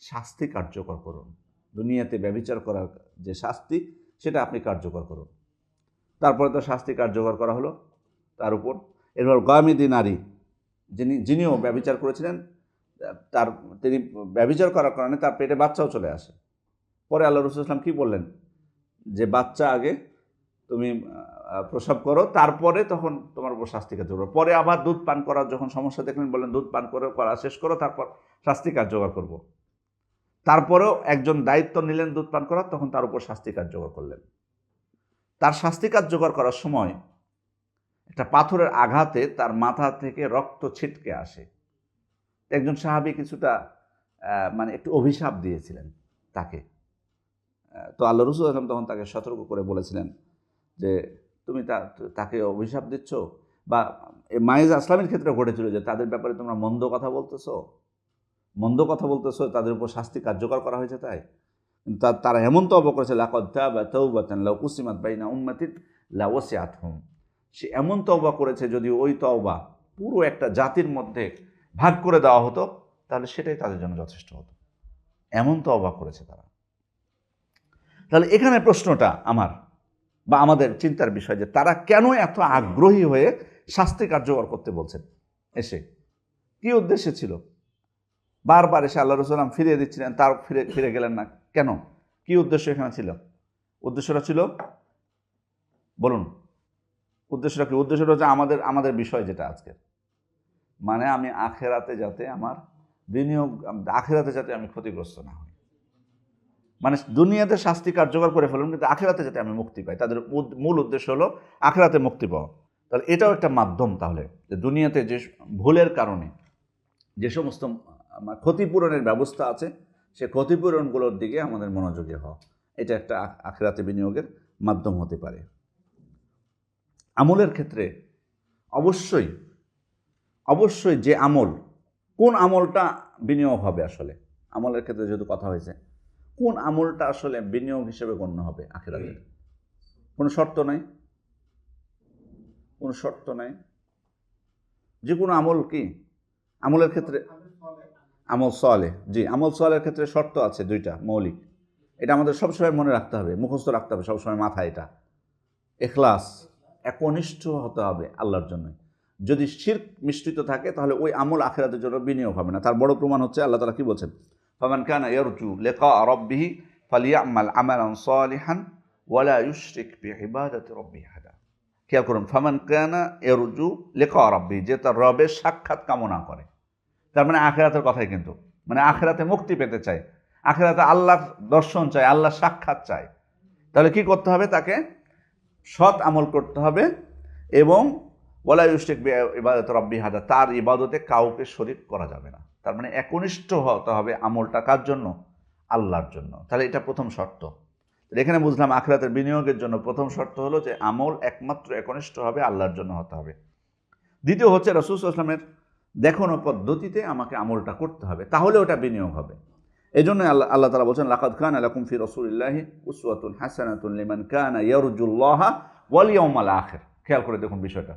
শাস্তি কার্যকর করুন, দুনিয়াতে ব্যভিচার করার যে শাস্তি সেটা আপনি কার্যকর করুন। তারপরে তো শাস্তি কার্যকর করা হলো তার উপর। এরপর গামিদি নারী, যিনিও ব্যভিচার করেছিলেন, তিনি ব্যভিচার করার কারণে তার পেটে বাচ্চাও চলে আসে। পরে আল্লাহ রাসূল সাল্লাল্লাহু আলাইহি ওয়াসাল্লাম কি বললেন, যে বাচ্চা আগে তুমি প্রসব করো, তারপরে তখন তোমার উপর শাস্তি কার্যকর। পরে আবার দুধ পান করার যখন সমস্যা দেখলেন, বললেন দুধ পান করা শেষ করো, তারপর শাস্তি কার্যকর করব। তারপরেও একজন দায়িত্ব নিলেন দুধ পান করার, তখন তার উপর শাস্তি কার্যকর করলেন। তার শাস্তি কার্যকর করার সময় একটা পাথরের আঘাতে তার মাথা থেকে রক্ত ছিটকে আসে। একজন সাহাবী কিছুটা মানে একটু অভিশাপ দিয়েছিলেন তাকে। তো আল্লাহ রাসূল সাল্লাল্লাহু আলাইহি ওয়াসাল্লাম তখন তাকে সতর্ক করে বলেছিলেন যে তুমি তাকে অভিশাপ দিচ্ছ, বা মায়েজ আসলামের ক্ষেত্রে ঘটেছিল যে তাদের ব্যাপারে তোমরা মন্দ কথা বলতেছো, তাদের উপর শাস্তি কার্যকর করা হয়েছে। তাই তারা এমন তওবা করেছে, লাকাদ তাবা তাওবাতান লাউ কুসিমাত বাইনা উম্মাতিন লাওয়াসিআতহুম, সে এমন তওবা করেছে যদি ওই তওবা পুরো একটা জাতির মধ্যে ভাগ করে দেওয়া হতো তাহলে সেটাই তাদের জন্য যথেষ্ট হতো। এমন তওবা করেছে তারা। তাহলে এখানে প্রশ্নটা আমার বা আমাদের চিন্তার বিষয় যে তারা কেন এত আগ্রহী হয়ে শাস্তি কার্যকর করতে বলছেন, এসে কি উদ্দেশ্যে ছিল? বারবার এসে আল্লাহ রাসূল ফিরিয়ে দিচ্ছিলেন, তার ফিরে গেলেন না কেন? কি উদ্দেশ্য এখানে ছিল? উদ্দেশ্যটা ছিল, বলুন উদ্দেশ্যটা কি? উদ্দেশ্যটা হচ্ছে আমাদের বিষয় যেটা আজকের, মানে আমি আখেরাতে যাতে আমার বিনিয়োগ, আখেরাতে যাতে আমি ক্ষতিগ্রস্ত না হই। মানে দুনিয়াতে শাস্তি কার্যকর করে ফেলুন, কিন্তু আখেরাতে যাতে আমি মুক্তি পাই। তাদের মূল উদ্দেশ্য হলো আখেরাতে মুক্তি পাওয়া। তাহলে এটাও একটা মাধ্যম, তাহলে যে দুনিয়াতে যে ভুলের কারণে যে সমস্ত ক্ষতিপূরণের ব্যবস্থা আছে, সে ক্ষতিপূরণগুলোর দিকে আমাদের মনোযোগী হওয়া, এটা একটা আখেরাতে বিনিয়োগের মাধ্যম হতে পারে। আমলের ক্ষেত্রে অবশ্যই অবশ্যই যে আমল, কোন আমলটা বিনিয়োগ হবে আসলে, আমলের ক্ষেত্রে যেহেতু কথা হয়েছে, কোন আমলটা আসলে বিনিয়োগ হিসেবে গণ্য হবে আখিরাতে? কোনো শর্ত নাই, কোনো শর্ত নাই, যে কোনো আমল। কি আমলের ক্ষেত্রে? আমল সালেহ, জি, আমল সালেহের ক্ষেত্রে শর্ত আছে দুইটা মৌলিক। এটা আমাদের সবসময় মনে রাখতে হবে, মুখস্থ রাখতে হবে সবসময় মাথায়। এটা ইখলাস, একনিষ্ঠ হতে হবে আল্লাহর জন্য। যদি শিরক মিশ্রিত থাকে তাহলে ওই আমল আখিরাতের জন্য বিনিয়োগ হবে না। তার বড় প্রমাণ হচ্ছে আল্লাহ তাআলা কি বলছেন, ফামান কানা ইয়ারজু লিকা রাব্বিহি ফালিয়ামাল আমালান সালিহান ওয়ালা ইউশরিক বিইবাদাতি রাব্বিহি আহাদা। খেয়াল করুন, ফামান কানা ইয়ারজু লিকা রাব্বিহি, যে তার রবের সাক্ষাৎ কামনা করে, তার মানে আখিরাতের কথাই কিন্তু, মানে আখিরাতে মুক্তি পেতে চায়, আখিরাতে আল্লাহর দর্শন চায়, আল্লাহর সাক্ষাৎ চায়। তাহলে কি করতে হবে? তাকে সৎ আমল করতে হবে এবং ওয়ালা ইউশরিক বিইবাদাতি রাব্বিহি আহাদা, তার ইবাদতে কাউকে শরীক করা যাবে না। তার মানে একনিষ্ঠ হতে হবে আমলটা কার জন্য? আল্লাহর জন্য। তাহলে এটা প্রথম শর্ত। এখানে বুঝলাম আখিরাতের বিনিয়োগের জন্য প্রথম শর্ত হলো যে আমল একমাত্র একনিষ্ঠ হবে আল্লাহর জন্য হতে হবে। দ্বিতীয় হচ্ছে রাসূল সাল্লাল্লাহু আলাইহি ওয়াসাল্লামের দেখানো পদ্ধতিতে আমাকে আমলটা করতে হবে, তাহলে ওটা বিনিয়োগ হবে। এই জন্য আল্লাহ তাআলা বলছেন, লাকাদ কানা লাকুম ফি রাসূলিল্লাহি উসওয়াতুন হাসানাতুন লিমান কানা ইয়ারজুল্লাহা ওয়াল ইয়াউমাল আখির। খেয়াল করে দেখুন বিষয়টা,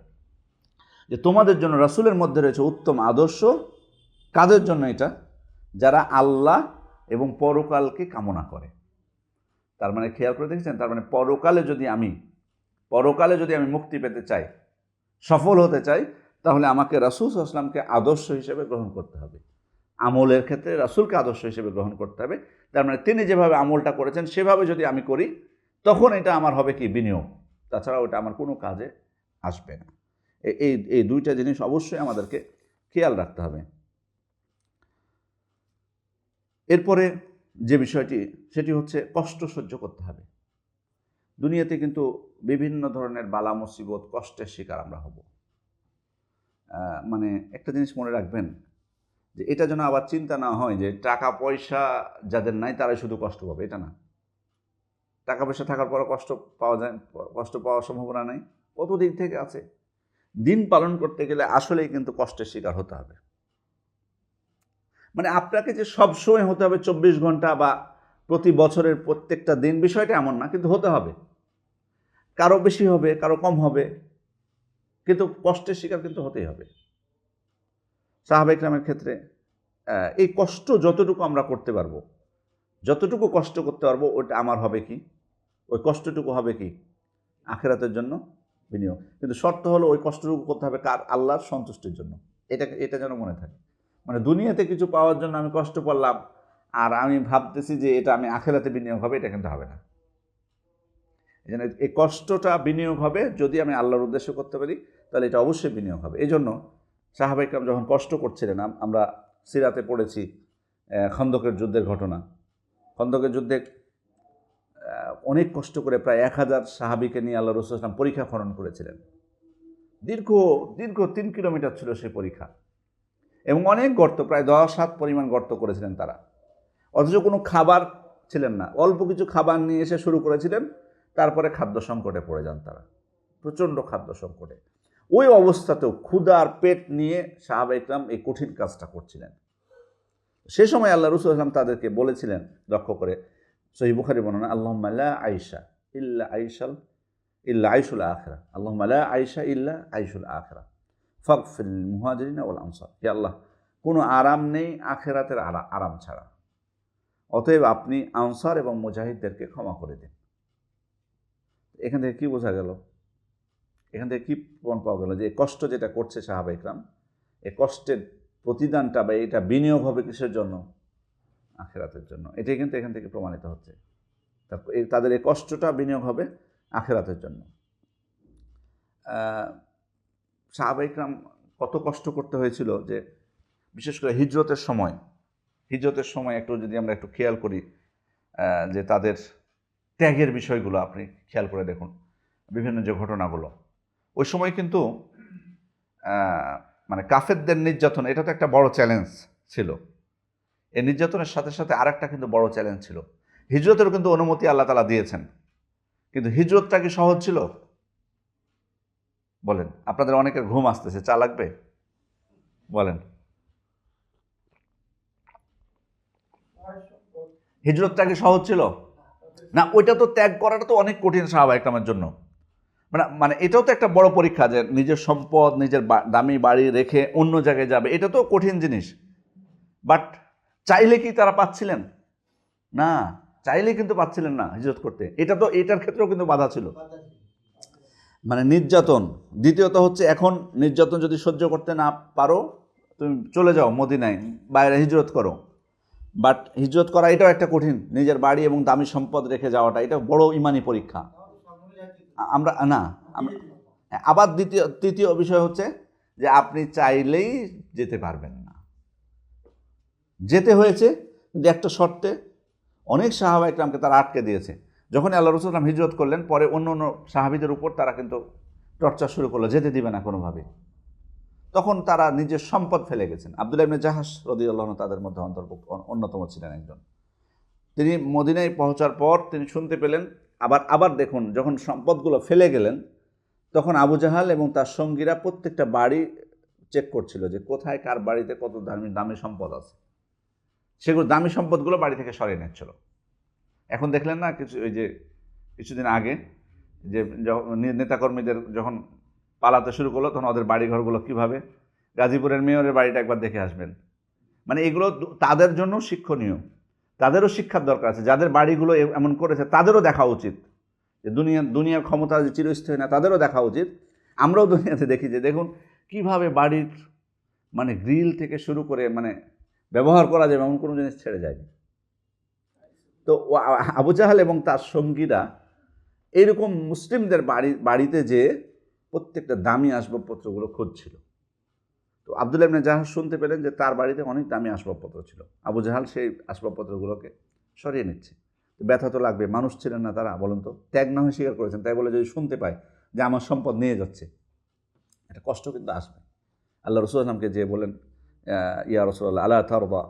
যে তোমাদের জন্য রাসূলের মধ্যে রয়েছে উত্তম আদর্শ। কাদের জন্য এটা? যারা আল্লাহ এবং পরকালকে কামনা করে। তার মানে খেয়াল করে দেখেছেন, তার মানে পরকালে যদি আমি মুক্তি পেতে চাই, সফল হতে চাই, তাহলে আমাকে রাসূল সাল্লাল্লাহু আলাইহি ওয়াসাল্লামকে আদর্শ হিসেবে গ্রহণ করতে হবে। আমলের ক্ষেত্রে রাসূলকে আদর্শ হিসেবে গ্রহণ করতে হবে। তার মানে তিনি যেভাবে আমলটা করেছেন সেভাবে যদি আমি করি, তখন এটা আমার হবে কি? বিনিয়োগ। তাছাড়া ওটা আমার কোনো কাজে আসবে না। এই দুইটা জিনিস অবশ্যই আমাদেরকে খেয়াল রাখতে হবে। এরপরে যে বিষয়টি, সেটি হচ্ছে কষ্ট সহ্য করতে হবে। দুনিয়াতে কিন্তু বিভিন্ন ধরনের বালা মুসিবত, কষ্টের শিকার আমরা হব। মানে একটা জিনিস মনে রাখবেন, যে এটা যেন আবার চিন্তা না হয় যে টাকা পয়সা যাদের নাই তারাই শুধু কষ্ট পাবে, এটা না। টাকা পয়সা থাকার পরও কষ্ট পাওয়ার সম্ভাবনা নেই, কত দিক থেকে আছে। দিন পালন করতে গেলে আসলেই কিন্তু কষ্টের শিকার হতে হবে। মানে আপনাকে যে সবসময় হতে হবে 24 ঘন্টা বা প্রতি বছরের প্রত্যেকটা দিন, বিষয়টা এমন না, কিন্তু হতে হবে। কারো বেশি হবে, কারো কম হবে, কিন্তু কষ্টের শিকার কিন্তু হতেই হবে। সাহাবা ইকরামের ক্ষেত্রে এই কষ্ট যতটুকু আমরা করতে পারবো, যতটুকু কষ্ট করতে পারবো, ওটা আমার হবে কি? ওই কষ্টটুকু হবে কি? আখিরাতের জন্য বিনিয়োগ। কিন্তু শর্ত হলো ওই কষ্টটুকু করতে হবে কার? আল্লাহর সন্তুষ্টির জন্য। এটা যেন মনে থাকে। মানে দুনিয়াতে কিছু পাওয়ার জন্য আমি কষ্ট করলাম আর আমি ভাবতেছি যে এটা আমি আখিরাতে বিনিয়োগ হবে, এটা কিন্তু হবে না। এই জন্য এই কষ্টটা বিনিয়োগ হবে যদি আমি আল্লাহর উদ্দেশ্য করতে পারি, তাহলে এটা অবশ্যই বিনিয়োগ হবে। এই জন্য সাহাবা ইকরাম যখন কষ্ট করছিলেন, আমরা সিরাতে পড়েছি খন্দকের যুদ্ধের ঘটনা। খন্দকের যুদ্ধে অনেক কষ্ট করে প্রায় 1000 সাহাবীকে নিয়ে আল্লাহ রাসূল সাল্লাল্লাহু আলাইহি ওয়াসাল্লাম পরীক্ষা খনন করেছিলেন। দীর্ঘ 3 কিলোমিটার ছিল সেই পরীক্ষা, এবং অনেক গর্ত, প্রায় 10 হাত পরিমাণ গর্ত করেছিলেন তারা। অথচ কোনো খাবার ছিলেন না, অল্প কিছু খাবার নিয়ে এসে শুরু করেছিলেন, তারপরে খাদ্য সংকটে পড়ে যান তারা, প্রচণ্ড খাদ্য সংকটে। ওই অবস্থাতেও ক্ষুধার পেট নিয়ে সাহাবা ইকরাম এই কঠিন কাজটা করছিলেন। সে সময় আল্লাহ রাসূল সাল্লাল্লাহু আলাইহি ওয়াসাল্লাম তাদেরকে বলেছিলেন, লক্ষ্য করে সহিহ বুখারী বর্ণনা, আল্লাহুম্মা লা আইশা ইল্লা আইশুল আখিরা, আল্লাহুম্মা লা আইশা ইল্লা আইশুল আখিরা ফাগফির লিল মুহাজিরিন ওয়াল আনসার। হে আল্লাহ, কোনো আরাম নেই আখিরাতের আরাম ছাড়া। অতএব আপনি আনসার এবং মুজাহিদদেরকে ক্ষমা করে দিন। এখান থেকে কি বোঝা গেল? এখান থেকে কি প্রমাণ পাওয়া গেল যে কষ্ট যেটা করছে সাহাবা ইকরাম, এই কষ্টের প্রতিদানটা বা এটা বিনিয়োগ হবে কিসের জন্য? আখিরাতের জন্য। এটাই কিন্তু এখান থেকে প্রমাণিত হচ্ছে। তাদের এই কষ্টটা বিনিয়োগ হবে আখিরাতের জন্য। সাহাবা ইকরাম কত কষ্ট করতে হয়েছিল, যে বিশেষ করে হিজরতের সময় একটু যদি আমরা একটু খেয়াল করি, যে তাদের ত্যাগের বিষয়গুলো আপনি খেয়াল করে দেখুন, বিভিন্ন যে ঘটনাগুলো ওই সময় কিন্তু মানে কাফেরদের নির্যাতন, এটা তো একটা বড় চ্যালেঞ্জ ছিল। এই নির্যাতনের সাথে সাথে আরেকটা কিন্তু বড় চ্যালেঞ্জ ছিল, হিজরতেরও কিন্তু অনুমতি আল্লাহ তাআলা দিয়েছেন, কিন্তু হিজরতটা কি সহজ ছিল? বলেন, আপনাদের অনেকের ঘুম আসতেছে, চা লাগবে? বলেন, হিজরতটা কি সহজ ছিল? না, ওইটা তো ত্যাগ করাটা তো অনেক কঠিন সাহাবা ইকরামের জন্য। মানে এটাও তো একটা বড় পরীক্ষা, যে নিজের সম্পদ, নিজের দামি বাড়ি রেখে অন্য জায়গায় যাবে, এটা তো কঠিন জিনিস। বাট চাইলে কি তারা পাচ্ছিলেন? না, চাইলে কিন্তু পাচ্ছিলেন না হিজরত করতে। এটার ক্ষেত্রেও কিন্তু বাধা ছিল, মানে নির্যাতন। দ্বিতীয়ত হচ্ছে, এখন নির্যাতন যদি সহ্য করতে না পারো, তুমি চলে যাও মদিনায়, বাইরে হিজরত করো। বাট হিজরত করা এটাও একটা কঠিন, নিজের বাড়ি এবং দামি সম্পদ রেখে যাওয়াটা, এটা বড় ইমানি পরীক্ষা। আমরা না, আবার তৃতীয় বিষয় হচ্ছে যে আপনি চাইলেই যেতে পারবেন না, যেতে হয়েছে, কিন্তু একটা শর্তে অনেক সাহাবা ইকরামকে তারা আটকে দিয়েছে। যখন আল্লাহ রাসূল সাল্লাল্লাহু আলাইহি ওয়াসাল্লাম হিজরত করলেন, পরে অন্য সাহাবীদের উপর তারা কিন্তু টর্চার শুরু করলো, যেতে দিবে না কোনোভাবে। তখন তারা নিজের সম্পদ ফেলে গেছেন। আব্দুল্লাহ ইবনে জাহাশ রাদিয়াল্লাহু আনহু তাদের মধ্যে অন্যতম ছিলেন একজন। তিনি মদিনায় পৌঁছার পর তিনি শুনতে পেলেন, আবার দেখুন, যখন সম্পদগুলো ফেলে গেলেন, তখন আবু জাহাল এবং তার সঙ্গীরা প্রত্যেকটা বাড়ি চেক করছিল, যে কোথায় কার বাড়িতে কত দামি সম্পদ আছে। সেগুলো দামি সম্পদগুলো বাড়ি থেকে সরিয়ে নিচ্ছিল। এখন দেখলেন না কিছুদিন আগে যে নেতাকর্মীদের যখন পালাতে শুরু করলো, তখন ওদের বাড়িঘরগুলো কীভাবে, গাজীপুরের মেয়রের বাড়িটা একবার দেখে আসবেন। মানে এগুলো তাদের জন্য শিক্ষণীয়, তাদেরও শিক্ষার দরকার আছে। যাদের বাড়িগুলো এমন করেছে তাদেরও দেখা উচিত, যে দুনিয়ার ক্ষমতা যে চিরস্থায়ী না, তাদেরও দেখা উচিত। আমরাও দুনিয়াতে দেখি যে দেখুন কীভাবে বাড়ির মানে গ্রিল থেকে শুরু করে মানে ব্যবহার করা যাবে এমন কোনো জিনিস ছেড়ে যায়নি। তো আবু জাহাল এবং তার সঙ্গীরা এইরকম মুসলিমদের বাড়িতে যে প্রত্যেকটা দামি আসবাবপত্রগুলো খুঁজছিল। তো আব্দুল্লাহ ইবনে জাহাশ শুনতে পেলেন যে তার বাড়িতে অনেক দামি আসবাবপত্র ছিল। আবু জাহাল সেই আসবাবপত্রগুলোকে সরিয়ে নিচ্ছে। ব্যথা তো লাগবে, মানুষ ছিলেন না তারা, বলুন তো, ত্যাগ না হয়ে স্বীকার করেছেন, তাই বলে যদি শুনতে পায় যে আমার সম্পদ নিয়ে যাচ্ছে, একটা কষ্ট কিন্তু আসবে। আল্লাহ রাসূল সাল্লাল্লাহু আলাইহি ওয়াসাল্লামকে যে বলেন, ইয়া রাসূলুল্লাহ আলা তারদা,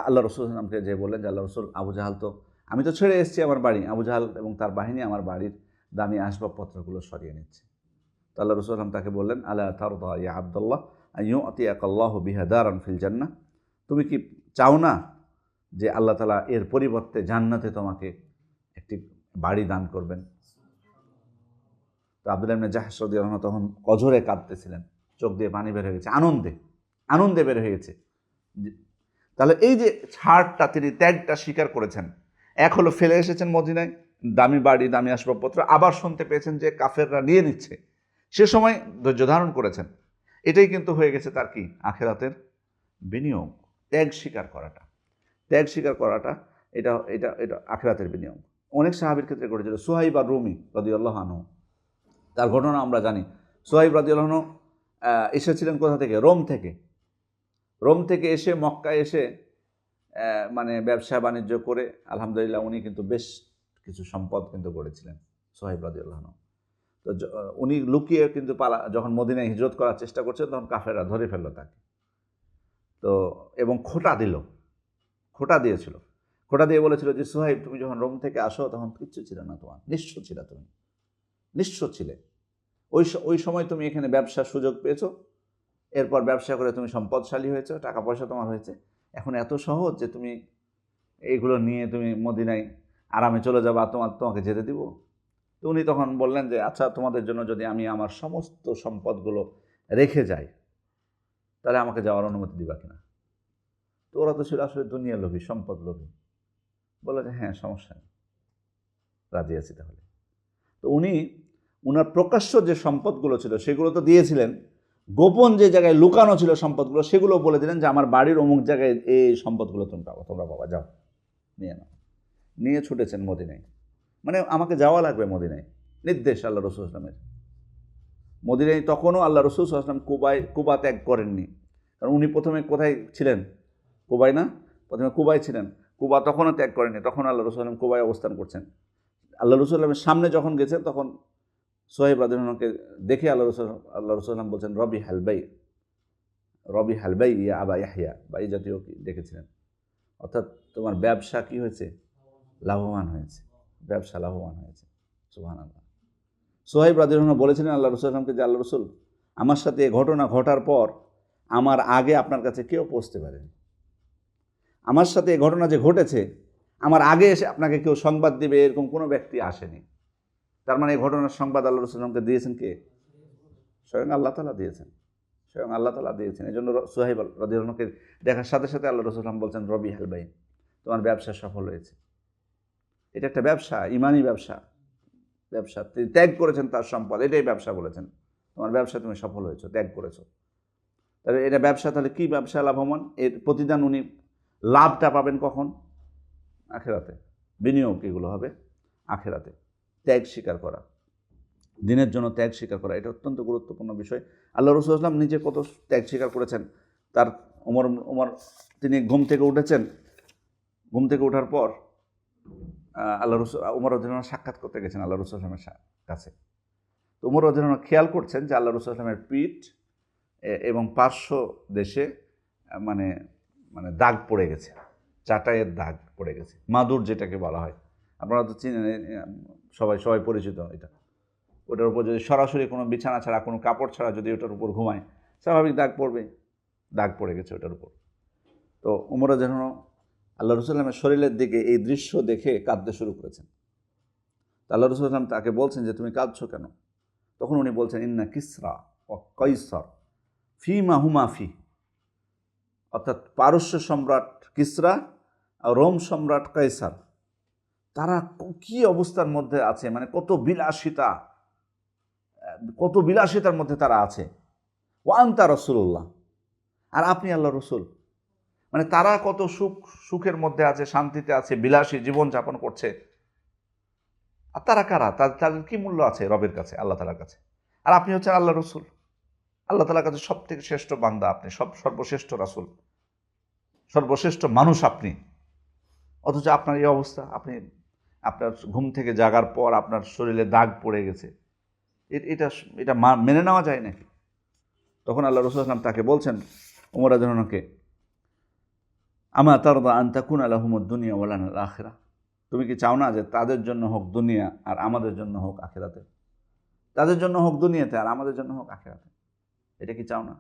আল্লাহ রাসূল সাল্লাল্লাহু আলাইহি ওয়াসাল্লামকে যে বললেন যে আল্লাহ রাসূল, আবু জাহাল তো, আমি তো ছেড়ে এসেছি আমার বাড়ি, আবু জাহাল এবং তার বাহিনী আমার বাড়ির দামি আসবাবপত্রগুলো সরিয়ে নিচ্ছে। তো আল্লাহ রাসূল সাল্লাল্লাহু আলাইহি ওয়াসাল্লাম তাকে বললেন, আলা তারদা ইয়া আব্দুল্লাহ আইয়ুতিয়াকাল্লাহু বিহা দারান ফিল জান্নাহ, তুমি কি চাও না যে আল্লাহ তাআলা এর পরিবর্তে জান্নাতে তোমাকে একটি বাড়ি দান করবেন? তো আব্দুল্লাহ ইবনে জাহশ রাদিয়াল্লাহু আনহু তখন অঝরে কাঁদতেছিলেন, চোখ দিয়ে পানি বের হয়ে গেছে, আনন্দে বের হয়ে গেছে। তাহলে এই যে ছাড়টা, তিনি ত্যাগটা স্বীকার করেছেন। এক হলো ফেলে এসেছেন মদিনায় দামি বাড়ি, দামি আসবাবপত্র, আবার শুনতে পেয়েছেন যে কাফেররা নিয়ে নিচ্ছে, সে সময় ধৈর্য ধারণ করেছেন। এটাই কিন্তু হয়ে গেছে তার কি, আখিরাতের বিনিয়োগ। ত্যাগ স্বীকার করাটা এটা এটা এটা আখিরাতের বিনিয়োগ। অনেক সাহাবীর ক্ষেত্রে ঘটেছিল। সুহাইব আর রুমি রাদিয়াল্লাহু আনহু, তার ঘটনা আমরা জানি। সুহাইব রাদিয়াল্লাহু আনহু এসেছিলেন কোথা থেকে? রোম থেকে এসে মক্কায় এসে মানে ব্যবসা বাণিজ্য করে আলহামদুলিল্লাহ উনি কিন্তু বেশ কিছু সম্পদ কিন্তু গড়েছিলেন সুহাইব রাদিয়াল্লাহু আনহু। তো উনি লুকিয়ে কিন্তু যখন মদিনায় হিজরত করার চেষ্টা করছেন, তখন কাফেররা ধরে ফেললো তাকে। তো এবং খোঁটা দিয়েছিল, খোঁটা দিয়ে বলেছিল যে সুহাইব, তুমি যখন রোম থেকে আসো তখন কিচ্ছু ছিল না, তোমার নিঃস্ব ছিলে। ওই সময় তুমি এখানে ব্যবসার সুযোগ পেয়েছো, এরপর ব্যবসা করে তুমি সম্পদশালী হয়েছো, টাকা পয়সা তোমার হয়েছে, এখন এত সহজ যে তুমি এইগুলো নিয়ে তুমি মদিনায় আরামে চলে যাবা, তোমাকে যেতে দিব? তো উনি তখন বললেন যে আচ্ছা, তোমাদের জন্য যদি আমি আমার সমস্ত সম্পদগুলো রেখে যাই, তাহলে আমাকে যাওয়ার অনুমতি দিবা কিনা? তো ওরা তো ছিল আসলে দুনিয়া লোভী, সম্পদ লোভী। বললো যে হ্যাঁ সমস্যা নেই, রাজি আছি তাহলে। তো উনি উনার প্রকাশ্য যে সম্পদগুলো ছিল সেগুলো তো দিয়েছিলেন, গোপন যে জায়গায় লুকানো ছিল সম্পদগুলো সেগুলো বলে দিলেন যে আমার বাড়ির অমুক জায়গায় এই সম্পদগুলো তোমরা বাবা যাও নিয়ে নাও। নিয়ে ছুটেছেন মদিনায়, মানে আমাকে যাওয়া লাগবে মদিনায়, নির্দেশ আল্লাহ রসুল আসলামের। মদিনায় তখনও আল্লাহ রসুল আসলাম কুবা ত্যাগ করেননি, কারণ উনি প্রথমে কোথায় ছিলেন? কুবায় না? প্রথমে কুবায় ছিলেন, কুবা তখনও ত্যাগ করেননি, তখন আল্লাহ রসুল আসলাম কুবায় অবস্থান করছেন। আল্লাহ রসুল আসলামের সামনে যখন গেছেন তখন সোহেব রাদিয়াল্লাহুকে দেখে আল্লাহ রসুল আসলাম বলছেন রবি হালবাই ইয়া আবা ইয়াহিয়া, বা এই জাতীয় দেখেছিলেন, অর্থাৎ তোমার ব্যবসা কি হয়েছে? লাভবান হয়েছে, ব্যবসা লাভবান হয়েছে। সুবহানাল্লাহ। সোহেব রাদিয়াল্লাহু বলেছিলেন আল্লাহ রসুল আসলামকে যে আল্লাহ রসুল, আমার সাথে এ ঘটনা ঘটার পর আমার আগে আপনার কাছে কেউ পৌঁছতে পারেনি। আমার সাথে এ ঘটনা যে ঘটেছে আমার আগে এসে আপনাকে কেউ সংবাদ দিবে এরকম কোনো ব্যক্তি আসেনি। তার মানে এই ঘটনার সংবাদ আল্লাহ রসুল আসলামকে দিয়েছেন কে? স্বয়ং আল্লাহ তাআলা দিয়েছেন, স্বয়ং আল্লাহ তাআলা দিয়েছেন। এই জন্য সোহেব রাদিয়াল্লাহুকে দেখার সাথে সাথে আল্লাহ রসুল আসলাম বলছেন রবি হালবাই, তোমার ব্যবসা সফল হয়েছে। এটা একটা ব্যবসা, ইমানি ব্যবসা, ব্যবসা তিনি ত্যাগ করেছেন তার সম্পদ, এটাই ব্যবসা বলেছেন। তোমার ব্যবসা তুমি সফল হয়েছো, ত্যাগ করেছো। তাহলে এটা ব্যবসা, তাহলে কি ব্যবসা লাভবান? এর প্রতিদান উনি লাভটা পাবেন কখন? আখেরাতে। বিনিয়োগ এগুলো হবে আখেরাতে। ত্যাগ স্বীকার করা, দিনের জন্য ত্যাগ স্বীকার করা, এটা অত্যন্ত গুরুত্বপূর্ণ বিষয়। আল্লাহ রসুল আসলাম নিজে কত ত্যাগ স্বীকার করেছেন। তার ওমর তিনি ঘুম থেকে উঠেছেন, ঘুম থেকে ওঠার পর আল্লাহ রসুল ওমর রাদিয়াল্লাহু সাক্ষাৎ করতে গেছেন আল্লাহ রসুল আসলামের কাছে। তো ওমর রাদিয়াল্লাহু খেয়াল করছেন যে আল্লাহ রসুল আসলামের পিঠ এবং পার্শ্ব দেশে মানে মানে দাগ পড়ে গেছে, চাটাইয়ের দাগ পড়ে গেছে, মাদুর যেটাকে বলা হয়, আপনারা তো চিনেন, সবাই পরিচিত এটা। ওটার উপর যদি সরাসরি কোনো বিছানা ছাড়া, কোনো কাপড় ছাড়া যদি ওটার উপর ঘুমায়, স্বাভাবিক দাগ পড়বে, দাগ পড়ে গেছে ওটার উপর। তো ওমর রাদিয়াল্লাহু আল্লাহ রসুল আসলামের শরীরের দিকে এই দৃশ্য দেখে কাঁদতে শুরু করেছেন। আল্লাহ রসুল আসলাম তাকে বলছেন যে তুমি কাঁদছো কেন? তখন উনি বলছেন ইন্না কিসরা ও কৈসর ফি মাহুমা ফি, অর্থাৎ পারস্য সম্রাট কিসরা আর রোম সম্রাট কাইসার, তারা কি অবস্থার মধ্যে আছে, মানে কত বিলাসিতার মধ্যে তারা আছে। ওয়ান্তা রসুল্লাহ, আর আপনি আল্লাহ রসুল, মানে তারা কত সুখের মধ্যে আছে, শান্তিতে আছে, বিলাসী জীবন যাপন করছে। আর তারা কারা? তাদের কি মূল্য আছে রবের কাছে, আল্লাহ তাআলার কাছে? আর আপনি হচ্ছেন আল্লাহ রসুল, আল্লাহ তাআলার কাছে সব থেকে শ্রেষ্ঠ বান্দা আপনি, সর্বশ্রেষ্ঠ রাসূল, সর্বশ্রেষ্ঠ মানুষ আপনি। অথচ আপনার এই অবস্থা, আপনার ঘুম থেকে জাগার পর আপনার শরীরে দাগ পড়ে গেছে, এটা এটা মেনে নেওয়া যায় নাকি? তখন আল্লাহ রাসূল সাল্লাল্লাহু আলাইহি ওয়াসাল্লাম তাকে বলছেন, ওমর রাদিয়াল্লাহু আনহুকে, আমা তারদা আন তাকুনা লাহুমুদ দুনিয়া ওয়া লানাল আখিরাহ, তুমি কি চাও না যে তাদের জন্য হোক দুনিয়া আর আমাদের জন্য হোক আখিরাতে? তাদের জন্য হোক দুনিয়াতে আর আমাদের জন্য হোক আখিরাতে, এটা কি চাও না?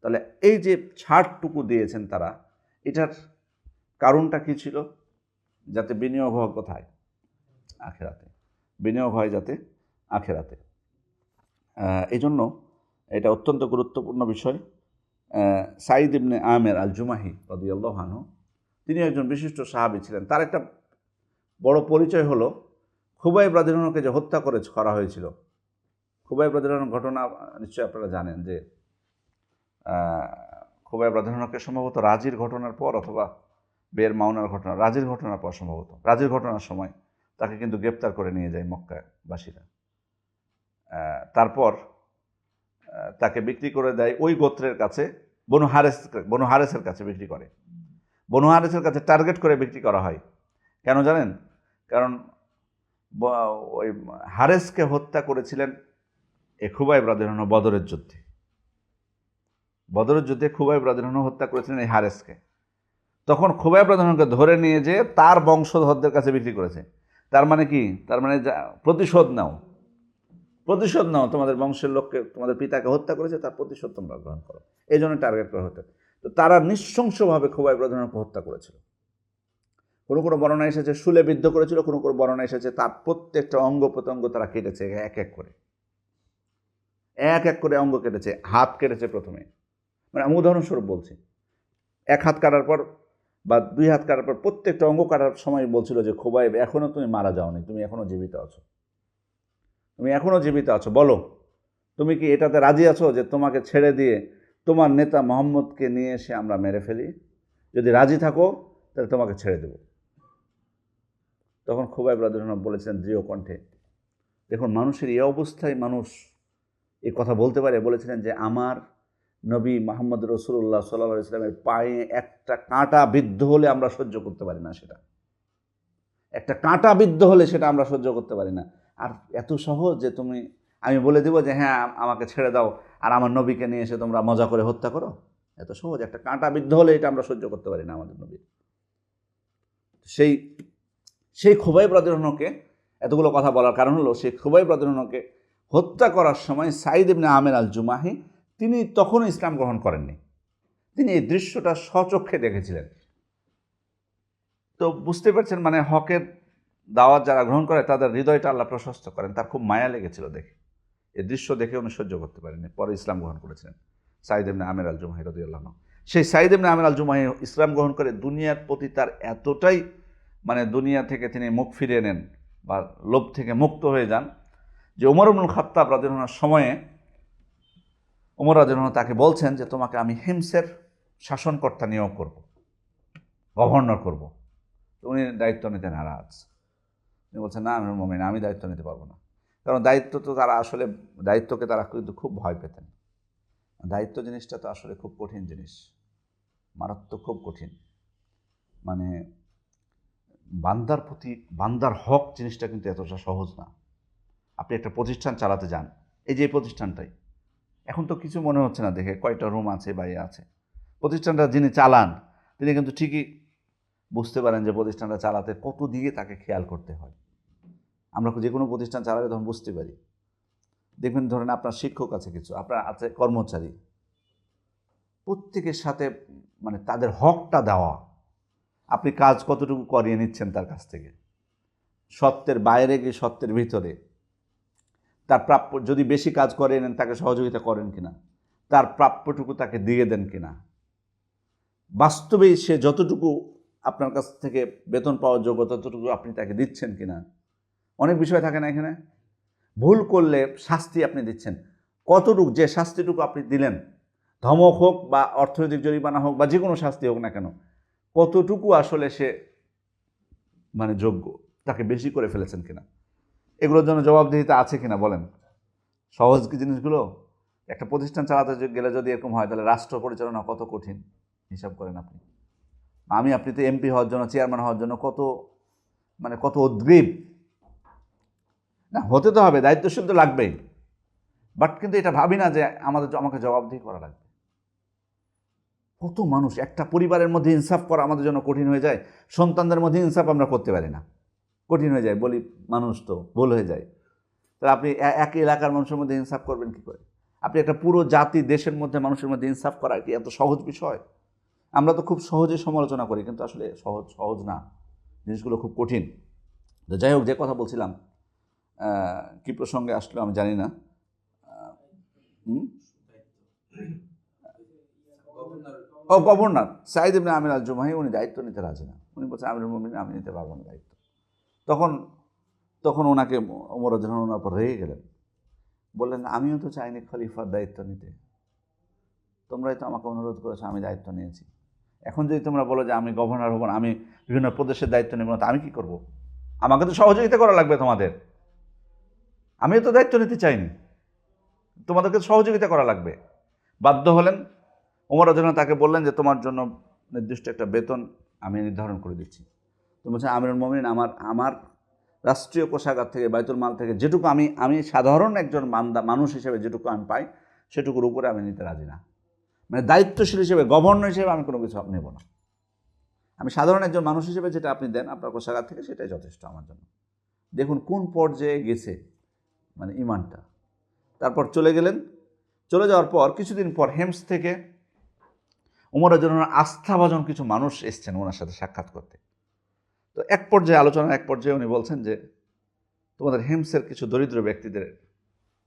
তাহলে এই যে ছাড়টুকু দিয়েছেন তারা, এটার কারণটা কি ছিল? যাতে বিনিয়োগ হয় কোথায়? আখিরাতে। বিনিয়োগ হয় যাতে আখিরাতে। এই জন্য এটা অত্যন্ত গুরুত্বপূর্ণ বিষয়। সাঈদ ইবনে আমের আল জুমাহি রাদিয়াল্লাহু আনহু, তিনি একজন বিশিষ্ট সাহাবী ছিলেন। তার একটা বড় পরিচয় হলো খুবাইব রাদিয়াল্লাহু আনহুকে যে হত্যা করা হয়েছিল। খুবাইব রাদিয়াল্লাহু আনহুর ঘটনা নিশ্চয়ই আপনারা জানেন যে খুবাইব রাদিয়াল্লাহু আনহুকে সম্ভবত রাজির ঘটনার পর অথবা বের মাউনার ঘটনা, রাজির ঘটনার পর সম্ভবত, রাজির ঘটনার সময় তাকে কিন্তু গ্রেপ্তার করে নিয়ে যায় মক্কাবাসীরা। তারপর তাকে বিক্রি করে দেয় ওই গোত্রের কাছে, বনু হারেসের কাছে বিক্রি করে। বনু হারেসের কাছে টার্গেট করে বিক্রি করা হয়। কেন জানেন? কারণ ওই হারেসকে হত্যা করেছিলেন এ খুবাইব রাদিয়াল্লাহু আনহু বদরের যুদ্ধে। বদরের যুদ্ধে খুবাইব রাদিয়াল্লাহু আনহু হত্যা করেছিলেন এই হারেসকে। তখন খুবাইব রাদিয়াল্লাহু আনহুকে ধরে নিয়ে যেয়ে তার বংশধরদের কাছে বিক্রি করেছে। তার মানে কি? তার মানে প্রতিশোধ নাও, তোমাদের বংশের লোককে, তোমাদের পিতাকে হত্যা করেছে, তার প্রতিশোধ তোমরা গ্রহণ করো। এই জন্য টার্গেট করা হতো। তো তারা নৃশংসভাবে খুবাইব রাদিয়াল্লাহু আনহুকে হত্যা করেছিল। কোনো কোনো বর্ণনা এসেছে শুলে বিদ্ধ করেছিল, কোনো কোনো বর্ণনা এসেছে তার প্রত্যেকটা অঙ্গ প্রত্যঙ্গ তারা কেটেছে এক এক করে অঙ্গ কেটেছে। হাত কেটেছে প্রথমে, মানে আমি উদাহরণস্বরূপ বলছি। এক হাত কাটার পর বা 2 হাত কাটার পর প্রত্যেকটা অঙ্গ কাটার সময় বলছিল যে খোবাইব, এখনও তুমি মারা যাওনি, তুমি এখনও জীবিত আছো, তুমি এখনও জীবিত আছো, বলো তুমি কি এটাতে রাজি আছো যে তোমাকে ছেড়ে দিয়ে তোমার নেতা মোহাম্মদকে নিয়ে এসে আমরা মেরে ফেলি? যদি রাজি থাকো তাহলে তোমাকে ছেড়ে দেব। তখন খোবাইব রাদিয়াল্লাহু আনহু বলেছিলেন দৃঢ় কণ্ঠে, দেখুন মানুষের এই অবস্থায় মানুষ এই কথা বলতে পারে, বলেছিলেন যে আমার নবী মুহাম্মদ রাসূলুল্লাহ সাল্লাল্লাহু আলাইহি ওয়াসাল্লামের পায়ে একটা কাঁটা বিদ্ধ হলে আমরা সহ্য করতে পারি না, সেটা একটা কাঁটা বিদ্ধ হলে সেটা আমরা সহ্য করতে পারি না। আর এত সহজ যে আমি বলে দেবো যে হ্যাঁ আমাকে ছেড়ে দাও আর আমার নবীকে নিয়ে এসে তোমরা মজা করে হত্যা করো, এত সহজ? একটা কাঁটা বিদ্ধ হলে এটা আমরা সহ্য করতে পারি না আমাদের নবী। সেই সেই খুবাইব রাদিয়াল্লাহু আনহুকে এতগুলো কথা বলার কারণ হলো, সেই খুবাইব রাদিয়াল্লাহু আনহুকে হত্যা করার সময় সাঈদ ইবনে আমির আল জুমাহি তিনি তখনও ইসলাম গ্রহণ করেননি, তিনি এই দৃশ্যটা স্বচক্ষে দেখেছিলেন। তো বুঝতে পারছেন, মানে হকের দাওয়াত যারা গ্রহণ করে তাদের হৃদয়টা আল্লাহ প্রশস্ত করেন। তার খুব মায়া লেগেছিল দেখে, এই দৃশ্য দেখে উনি সহ্য করতে পারেননি, পরে ইসলাম গ্রহণ করেছিলেন সাঈদ ইবনে আমির আল জুমাহি রাদিয়াল্লাহু আনহু। সেই সাঈদ ইবনে আমির আল জুমাহি ইসলাম গ্রহণ করে দুনিয়ার প্রতি তার এতটাই, মানে দুনিয়া থেকে তিনি মুখ ফিরিয়ে নেন বা লোভ থেকে মুক্ত হয়ে যান যে ওমর ইবনুল খাত্তাব রাদিয়াল্লাহু আনহুর সময়ে ওমর রাদিয়াল্লাহু আনহু তাকে বলছেন যে তোমাকে আমি হিমসের শাসনকর্তা নিয়োগ করব, গভর্নর করব। উনি দায়িত্ব নিতে নারাজ। উনি বলছেন না আমিরুল মুমিনিন, আমি দায়িত্ব নিতে পারবো না। কারণ দায়িত্বকে তারা কিন্তু খুব ভয় পেতেন। দায়িত্ব জিনিসটা তো আসলে খুব কঠিন জিনিস, মারাত্মক খুব কঠিন। মানে বান্দার প্রতি বান্দার হক জিনিসটা কিন্তু এতটা সহজ না। আপনি একটা প্রতিষ্ঠান চালাতে যান, এই যে এই প্রতিষ্ঠানটাই এখন তো কিছু মনে হচ্ছে না দেখে, কয়টা রুম আছে বা আছে। প্রতিষ্ঠানটা যিনি চালান তিনি কিন্তু ঠিকই বুঝতে পারেন যে প্রতিষ্ঠানটা চালাতে কত দিকে তাকে খেয়াল করতে হয়। আমরা যে কোনো প্রতিষ্ঠান চালালে তখন বুঝতে পারি। দেখবেন ধরেন আপনার শিক্ষক আছে, কিছু আপনার আছে কর্মচারী, প্রত্যেকের সাথে মানে তাদের হকটা দেওয়া, আপনি কাজ কতটুকু করিয়ে নিচ্ছেন তার কাছ থেকে, সত্যের বাইরে কি সত্যের ভিতরে, তার প্রাপ্য যদি বেশি কাজ করিয়ে নেন তাকে সহযোগিতা করেন কিনা, তার প্রাপ্যটুকু তাকে দিয়ে দেন কিনা, বাস্তবেই সে যতটুকু আপনার কাছ থেকে বেতন পাওয়ার যোগ্য ততটুকু আপনি তাকে দিচ্ছেন কিনা। অনেক বিষয় থাকে না এখানে। ভুল করলে শাস্তি আপনি দিচ্ছেন কতটুকু, যে শাস্তিটুকু আপনি দিলেন, ধমক হোক বা অর্থনৈতিক জরিমানা হোক বা যে কোনো শাস্তি হোক না কেন, কতটুকু আসলে সে মানে যোগ্য, তাকে বেশি করে ফেলেছেন কিনা, এগুলোর জন্য জবাবদিহিতা আছে কিনা বলেন। সহজ কি জিনিসগুলো? একটা প্রতিষ্ঠান চালাতে গেলে যদি এরকম হয় তাহলে রাষ্ট্র পরিচালনা কত কঠিন, হিসাব করেন আপনি। আপনি তো এমপি হওয়ার জন্য, চেয়ারম্যান হওয়ার জন্য কত উদ্গ্রীব না, হতে তো হবে, দায়িত্বশীল তো লাগবেই, বাট কিন্তু এটা ভাবি না যে আমাকে জবাবদিহি করা লাগবে। কত মানুষ, একটা পরিবারের মধ্যে ইনসাফ করা আমাদের জন্য কঠিন হয়ে যায়, সন্তানদের মধ্যে ইনসাফ আমরা করতে পারি না, কঠিন হয়ে যায়, বলি মানুষ তো ভুল হয়ে যায়। তাহলে আপনি এক এলাকার মানুষের মধ্যে ইনসাফ করবেন কি করে? আপনি একটা পুরো জাতি দেশের মধ্যে মানুষের মধ্যে ইনসাফ করা কি এত সহজ বিষয়? আমরা তো খুব সহজে সমালোচনা করি, কিন্তু আসলে সহজ না, জিনিসগুলো খুব কঠিন। তো যাই হোক, যে কথা বলছিলাম, কি প্রসঙ্গে আসলো আমি জানি না। গভর্নর সাঈদ ইবনে আমির আল জুমাহি উনি দায়িত্ব নিতে রাজি না। উনি বলছেন আমিরুল মুমিনিন, আমি নিতে পারবো না দায়িত্ব। তখন ওনাকে ওমর রাদিয়াল্লাহু আনহু ওনার উপর রেগে গেলেন, বললেন আমিও তো চাইনি খলিফার দায়িত্ব নিতে, তোমরাই তো আমাকে অনুরোধ করেছো, আমি দায়িত্ব নিয়েছি। এখন যদি তোমরা বলো যে আমি গভর্নর হব না, আমি বিভিন্ন প্রদেশের দায়িত্ব নেব না, তা আমি কি করব? আমাকে তো সহযোগিতা করা লাগবে তোমাদের, আমিও তো দায়িত্ব নিতে চাইনি, তোমাদেরকে সহযোগিতা করা লাগবে। বাধ্য হলেন। ওমর রাদিয়াল্লাহু আনহু তাকে বললেন যে তোমার জন্য নির্দিষ্ট একটা বেতন আমি নির্ধারণ করে দিচ্ছি। তুমি বলছেন আমিরুল মুমিনিন, আমার রাষ্ট্রীয় কোষাগার থেকে, বাইতুল মাল থেকে যেটুকু আমি সাধারণ একজন মানুষ হিসেবে যেটুকু আমি পাই সেটুকুর উপরে আমি নিতে রাজি না। মানে দায়িত্বশীল হিসেবে, গভর্নর হিসেবে আমি কোনো কিছু নেব না। আমি সাধারণ একজন মানুষ হিসেবে যেটা আপনি দেন আপনার কোষাগার থেকে, সেটাই যথেষ্ট আমার জন্য। দেখুন কোন পর্যায়ে গেছে মানে ইমানটা। তারপর চলে গেলেন। চলে যাওয়ার পর কিছুদিন পর হেমস থেকে ওমর রাদিয়াল্লাহু আনহুর আস্থাভাজন কিছু মানুষ এসছেন ওনার সাথে সাক্ষাৎ করতে। তো আলোচনার এক পর্যায়ে উনি বলছেন যে তোমাদের হেমসের কিছু দরিদ্র ব্যক্তিদের,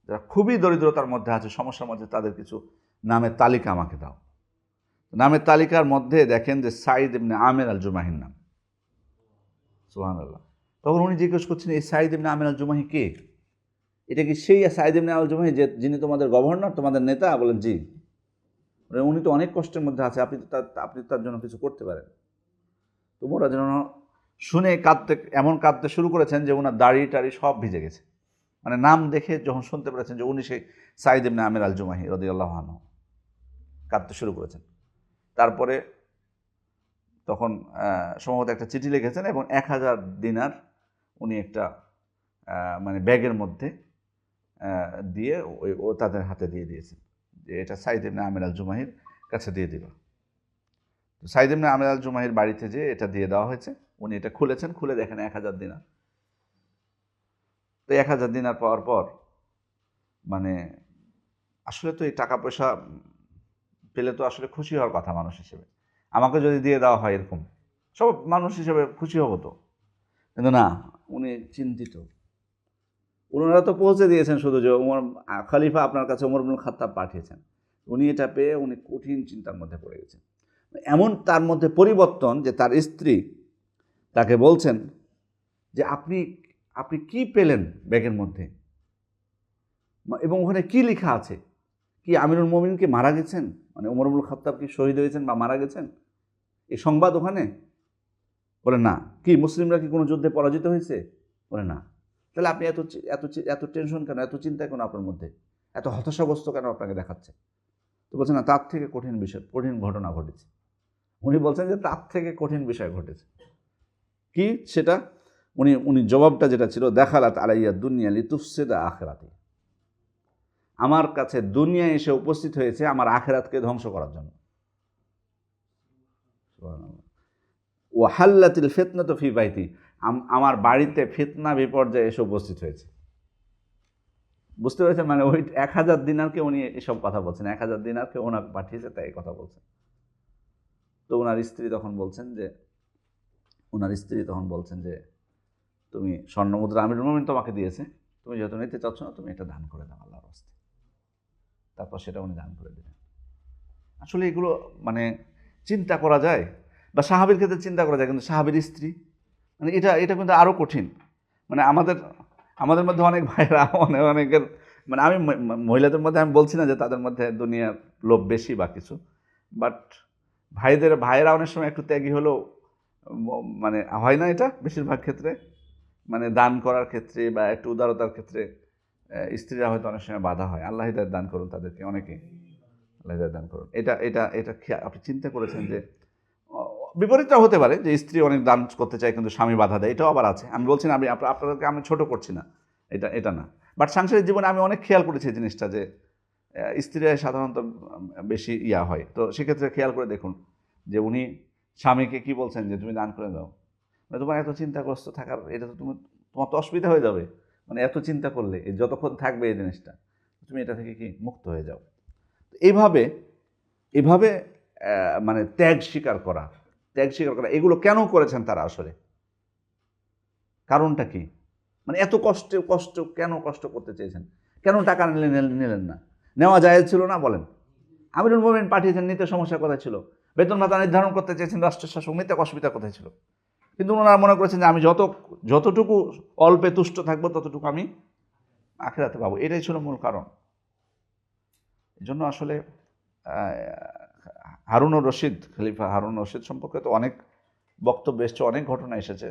যারা খুবই দরিদ্রতার মধ্যে আছে, সমস্যার মধ্যে, তাদের কিছু নামের তালিকা আমাকে দাও। নামের তালিকার মধ্যে দেখেন যে সাঈদ ইবনে আমির আল জুমাহির নাম। সুবহানাল্লাহ। তখন উনি জিজ্ঞেস করছেন, এই সাঈদ ইবনে আমির আল জুমাহি কে? এটা কি সেই সাঈদ ইবনে আল জুমাহি যে যিনি তোমাদের গভর্নর, তোমাদের নেতা? বলেন জি। উনি তো অনেক কষ্টের মধ্যে আছে, আপনি তার জন্য কিছু করতে পারেন। তোমরা যেন শুনে এমন কাঁদতে শুরু করেছেন যে ওনার দাড়ি টাড়ি সব ভিজে গেছে। মানে নাম দেখে যখন শুনতে পেরেছেন যে উনি সেই সাঈদ ইবনে আমির আল জুমাহি রাদিয়াল্লাহু আনহু, কাঁদতে শুরু করেছেন। তারপরে তখন সম্ভবত একটা চিঠি লিখেছেন এবং 1000 দিনার উনি একটা মানে ব্যাগের মধ্যে দিয়ে ও তাদের হাতে দিয়ে দিয়েছেন যে এটা সাঈদ ইবনে আমির আল জুমাহির কাছে দিয়ে দিবা। তো সাঈদ ইবনে আমির আল জুমাহির বাড়িতে যে এটা দিয়ে দেওয়া হয়েছে, উনি এটা খুলেছেন, খুলে দেখেন 1000 দিনার। তো 1000 দিনার পাওয়ার পর মানে আসলে তো এই টাকা পয়সা পেলে তো আসলে খুশি হওয়ার কথা মানুষ হিসেবে, আমাকে যদি দিয়ে দেওয়া হয় এরকম সব মানুষ হিসেবে খুশি হবো তো, কিন্তু না, উনি চিন্তিত। ওনারা তো পৌঁছে দিয়েছেন শুধু যে খলিফা আপনার কাছে ওমর ইবনুল খাত্তাব পাঠিয়েছেন, উনি এটা পেয়ে উনি কঠিন চিন্তার মধ্যে পড়ে গেছেন। এমন তার মধ্যে পরিবর্তন যে তার স্ত্রী তাকে বলছেন যে আপনি আপনি কি পেলেন ব্যাগের মধ্যে, এবং ওখানে কি লেখা আছে? কি আমিরুল মোমিন কি মারা গেছেন? মানে ওমর ইবনুল খাত্তাব কি শহীদ হয়েছেন বা মারা গেছেন এই সংবাদ ওখানে? বলে না। কি মুসলিমরা কি কোনো যুদ্ধে পরাজিত হয়েছে? বলে না। তাহলে আপনি এত এত এত টেনশন কেন, এত চিন্তা কেন আপনার মধ্যে, এত হতাশাগ্রস্ত কেন আপনাকে দেখাচ্ছে? তো বলছে না, তার থেকে কঠিন বিষয়, কঠিন ঘটনা ঘটেছে। উনি বলছেন যে তার থেকে কঠিন বিষয় ঘটেছে। কি সেটা? উনি জবাবটা যেটা ছিল, দেখালাত আলাইয়া দুনিয়া লিতুফসিদা আখিরাতি, আমার কাছে দুনিয়া এসে উপস্থিত হয়েছে আমার আখিরাতকে ধ্বংস করার জন্য। ওয়াহাল্লাতিল ফিতনাতু ফি বাইতি, আমার বাড়িতে ফিতনা বিপর্যয় এসে উপস্থিত হয়েছে। বুঝতে পেরেছেন? মানে ওই 1000 দিনারকে উনি এসব কথা বলছেন, 1000 দিনারকে ওনাকে পাঠিয়েছে তাই কথা বলছেন। তো ওনার স্ত্রী তখন বলছেন যে তুমি স্বর্ণমুদ্রা আমিরুল মুমিন তোমাকে দিয়েছে, তুমি যেহেতু নিতে চাচ্ছ না, তুমি এটা দান করে দাও আল্লাহর রাস্তায়। তারপর সেটা উনি দান করে দিলেন। আসলে এগুলো মানে চিন্তা করা যায়, বা সাহাবীর ক্ষেত্রে চিন্তা করা যায়, কিন্তু সাহাবীর স্ত্রী, মানে এটা কিন্তু আরও কঠিন। মানে আমাদের মধ্যে অনেক ভাইরা অনেকের, মানে আমি মহিলাদের মধ্যে আমি বলছি না যে তাদের মধ্যে দুনিয়ার লোভ বেশি বা কিছু, বাট ভাইয়েরা অনেক সময় একটু ত্যাগী হলেও মানে হয় না এটা বেশিরভাগ ক্ষেত্রে, মানে দান করার ক্ষেত্রে বা একটু উদারতার ক্ষেত্রে স্ত্রীরা হয়তো অনেক সময় বাধা হয়। আল্লাহ হিদায়াত দান করুন তাদেরকে, অনেকে আল্লাহ হিদায়াত দান করুন। এটা এটা এটা আপনি চিন্তা করেছেন যে বিপরীতটা হতে পারে যে স্ত্রী অনেক দান করতে চায় কিন্তু স্বামী বাধা দেয়, এটাও আবার আছে। আমি বলছি না, আপনাদেরকে আমি ছোট করছি না, এটা না। বাট সাংসারিক জীবনে আমি অনেক খেয়াল করেছি এই জিনিসটা যে স্ত্রীরা সাধারণত বেশি হয়। তো সেক্ষেত্রে খেয়াল করে দেখুন যে উনি স্বামীকে কি বলছেন যে তুমি দান করে দাও। মানে তোমার এত চিন্তাগ্রস্ত থাকার, এটা তো তোমার তো অসুবিধা হয়ে যাবে, মানে এত চিন্তা করলে যতক্ষণ থাকবে এই জিনিসটা, তুমি এটা থেকে কি মুক্ত হয়ে যাও। এইভাবে মানে ত্যাগ স্বীকার করা, এগুলো কেন করেছেন তারা আসলে, কারণটা কি? মানে এত কষ্ট কেন করতে চেয়েছেন? কেন টাকা নিলেন না? নেওয়া জায়েজ ছিল না? বলেন। আমিরুল মোমিন পাঠিয়েছেন, নিতে সমস্যা কোথায় ছিল? বেতন ভাতা নির্ধারণ করতে চেয়েছেন রাষ্ট্রের শাসক, নিতে অসুবিধা কোথায় ছিল? কিন্তু ওনারা মনে করেছেন যে আমি যতটুকু অল্পে তুষ্ট থাকবো ততটুকু আমি আখিরাতে পাবো। এটাই ছিল মূল কারণ। এই জন্য আসলে খলিফা হারুন রশিদ সম্পর্কে তো অনেক বক্তব্য এসছে, অনেক ঘটনা এসেছে।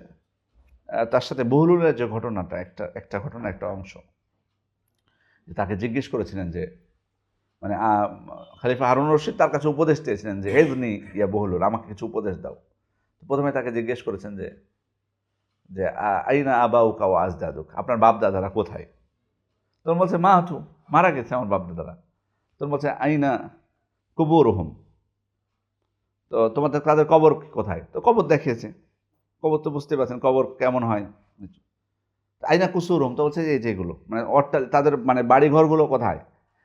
তার সাথে বহুলুলের যে ঘটনাটা, একটা ঘটনা, একটা অংশ, তাকে জিজ্ঞেস করেছিলেন যে মানে খলিফা হারুন রশিদ তার কাছে উপদেশ চেয়েছিলেন যে এজনি ইয়া বহুলুল, আমাকে কিছু উপদেশ দাও। প্রথমে তাকে জিজ্ঞেস করেছেন যে আইনা আবাউকা ওয়া আজদাদুক, আপনার বাপ দাদারা কোথায়? তখন বলছে মাহাতু, মারা গেছে আমার বাপ দাদারা। তখন বলছে আইনা কুবুরহুম, তো তাদের কবর কোথায়? তো কবর দেখিয়েছে। কবর তো বুঝতে পারছেন কবর কেমন হয়। আইনা কুসুরহুম, তো বলছে এই যেগুলো মানে তাদের মানে বাড়িঘরগুলো কোথায়?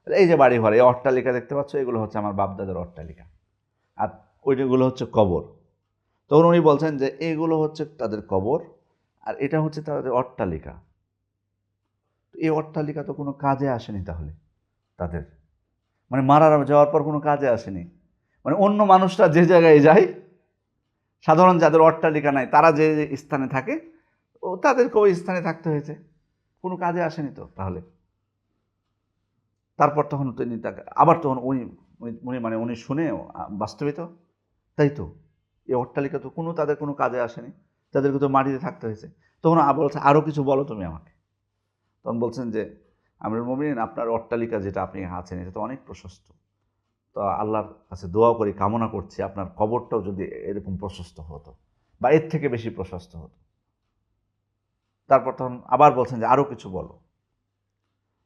এই যে বাড়িঘর, এই অট্টালিকা দেখতে পাচ্ছ, এগুলো হচ্ছে আমার বাপদাদার অট্টালিকা, আর ওইগুলো হচ্ছে কবর। তখন উনি বলছেন যে এগুলো হচ্ছে তাদের কবর, আর এটা হচ্ছে তাদের অট্টালিকা। এই অট্টালিকা তো কোনো কাজে আসেনি তাহলে তাদের, মানে মারা যাওয়ার পর কোনো কাজে আসেনি। মানে অন্য মানুষরা যে জায়গায় যায়, সাধারণ যাদের অট্টালিকা নাই তারা যে যে স্থানে থাকে, ও তাদেরকে ওই স্থানে থাকতে হয়েছে, কোনো কাজে আসেনি তো তাহলে। তারপর তখন তিনি তাকে আবার তখন উনি শুনে বাস্তবিত তাই তো, এই অট্টালিকা তো তাদের কোনো কাজে আসেনি, তাদেরকে তো মাটিতে থাকতে হয়েছে। তখন বলছে আরও কিছু বলো তুমি আমাকে। তখন বলছেন যে আমিরুল মুমিনিন, আপনার অট্টালিকা যেটা আপনি আছেন এটা তো অনেক প্রশস্ত, তো আল্লাহর কাছে দোয়া করি, কামনা করছি আপনার কবরটাও যদি এরকম প্রশস্ত হতো বা এর থেকে বেশি প্রশস্ত হতো। তারপর তখন আবার বলছেন যে আরও কিছু বলো।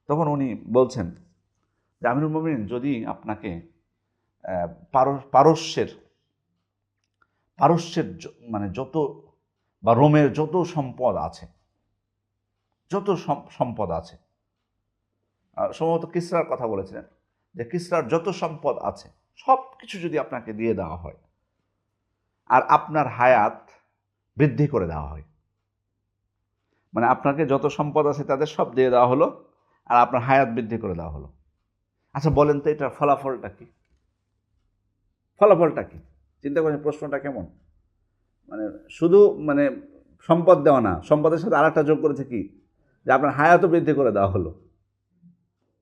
তখন উনি বলছেন যে আমিরুল মুমিনিন, যদি আপনাকে পারস্যের মানে যত বা রোমের যত সম্পদ আছে, যত সম্পদ আছে, সম্ভবত কিসরার কথা বলেছিলেন, যে কিসরার যত সম্পদ আছে সব কিছু যদি আপনাকে দিয়ে দেওয়া হয় আর আপনার হায়াত বৃদ্ধি করে দেওয়া হয়, মানে আপনাকে যত সম্পদ আছে তাদের সব দিয়ে দেওয়া হলো আর আপনার হায়াত বৃদ্ধি করে দেওয়া হলো, আচ্ছা বলেন তো এটার ফলাফলটা কি? ফলাফলটা কি চিন্তা করেন, প্রশ্নটা কেমন? মানে শুধু মানে সম্পদ দেওয়া না, সম্পদের সাথে আর একটা যোগ করেছে কি, যে আপনার হায়াতও বৃদ্ধি করে দেওয়া হলো।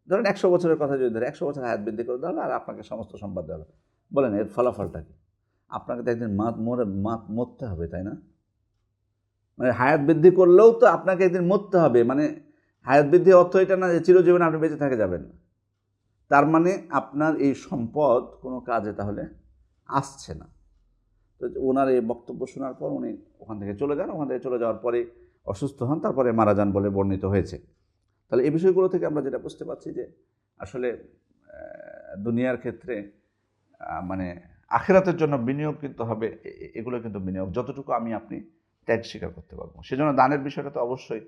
ধরেন 100 বছরের কথা যদি ধরে, 100 বছর হায়াত বৃদ্ধি করে দেওয়া হলো আর আপনাকে সমস্ত সম্পদ দেওয়া হলো। বলেন এর ফলাফলটা কি? আপনাকে তো একদিন মরতে হবে, তাই না? মানে হায়াত বৃদ্ধি করলেও তো আপনাকে একদিন মরতে হবে। মানে হায়াত বৃদ্ধি অর্থ এটা না যে চিরজীবন আপনি বেঁচে থেকে যাবেন। তার মানে আপনার এই সম্পদ কোনো কাজে তাহলে আসছে না। তো ওনার এই বক্তব্য শোনার পর উনি ওখান থেকে চলে যান। ওখান থেকে চলে যাওয়ার পরে অসুস্থ হন, তারপরে মারা যান বলে বর্ণিত হয়েছে। তাহলে এই বিষয়গুলো থেকে আমরা যেটা বুঝতে পারছি যে আসলে দুনিয়ার ক্ষেত্রে মানে আখিরাতের জন্য বিনিয়োগ কিন্তু হবে, এগুলো কিন্তু বিনিয়োগ, যতটুকু আমি আপনি ত্যাগ স্বীকার করতে পারবো। সেজন্য দানের বিষয়টা তো অবশ্যই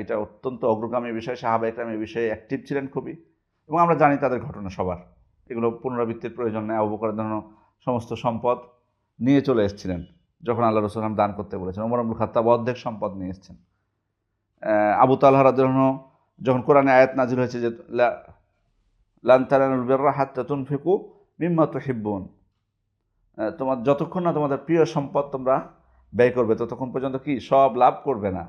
এটা অত্যন্ত অগ্রগামী বিষয়। সাহাবা একরাম এই বিষয়ে অ্যাক্টিভ ছিলেন খুবই, এবং আমরা জানি তাদের ঘটনা সবার, এগুলো পুনরাবৃত্তির প্রয়োজন নেই। আবু বকর জন্য সমস্ত সম্পদ নিয়ে চলে এসেছিলেন যখন আল্লাহ রাসূল দান করতে বলেছেন। ওমর ইবনুল খাত্তাব অর্ধেক সম্পদ নিয়ে এসেছেন। আবু তালহা রাদিয়াল্লাহু আনহু যখন কোরআনে আয়াত নাজিল হয়েছে যে লান তানালুল বিররা হাত্তা তুনফিকু মিম্মা তুহিব্বুন, তোমার যতক্ষণ না তোমাদের প্রিয় সম্পদ তোমরা ব্যয় করবে ততক্ষণ পর্যন্ত কি সব লাভ করবে না।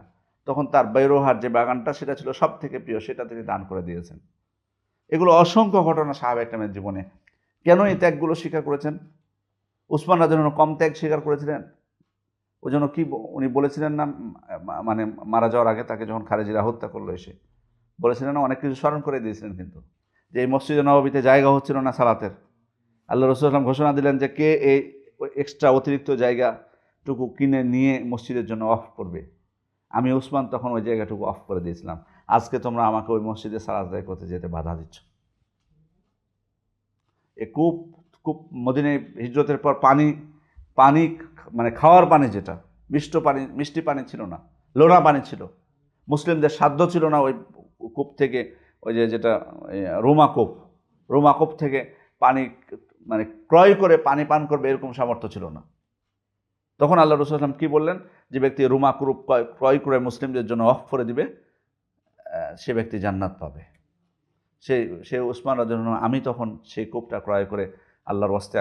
তখন তার বাইরোহার যে বাগানটা সেটা ছিল সব থেকে প্রিয়, সেটা তিনি দান করে দিয়েছেন। এগুলো অসংখ্য ঘটনা সাহাবা একরামের জীবনে। কেন এই ত্যাগগুলো স্বীকার করেছেন? উসমান রাদিয়াল্লাহু আনহু কম ত্যাগ স্বীকার করেছিলেন? ওই জন্য কি উনি বলেছিলেন না, মানে মারা যাওয়ার আগে তাকে যখন খারেজিরা হত্যা করলো এসে বলেছিলেন না, অনেক কিছু স্মরণ করে দিয়েছিলেন কিন্তু, যে এই মসজিদে নববীতে জায়গা হচ্ছিল না সালাতের। আল্লাহ রাসূল সাল্লাল্লাহু আলাইহি ওয়াসাল্লাম ঘোষণা দিলেন যে কে এই এক্সট্রা অতিরিক্ত জায়গাটুকু কিনে নিয়ে মসজিদের জন্য অফ করবে। আমি উসমান তখন ওই জায়গাটুকু অফ করে দিয়েছিলাম। আজকে তোমরা আমাকে ওই মসজিদে সালাত আদায় করতে যেতে বাধা দিচ্ছ। এ কূপ কূপ মদিনায় হিজরতের পর পানি পানি মানে খাওয়ার পানি, যেটা মিষ্টি পানি ছিল না, লোনা পানি ছিল। মুসলিমদের সাধ্য ছিল না ওই কূপ থেকে, ওই যেটা রোমা কূপ থেকে পানি মানে ক্রয় করে পানি পান করবে, এরকম সামর্থ্য ছিল না। তখন আল্লাহ রাসূল সাল্লাল্লাহু আলাইহি ওয়াসাল্লাম কি বললেন, যে ব্যক্তি রোমা কূপ ক্রয় করে মুসলিমদের জন্য অফ করে দিবে সে ব্যক্তি জান্নাত পাবে। সে উসমান রাদিয়াল্লাহু আনহু, আমি তখন সেই কূপটা ক্রয় করে আল্লাহর ওয়াস্তে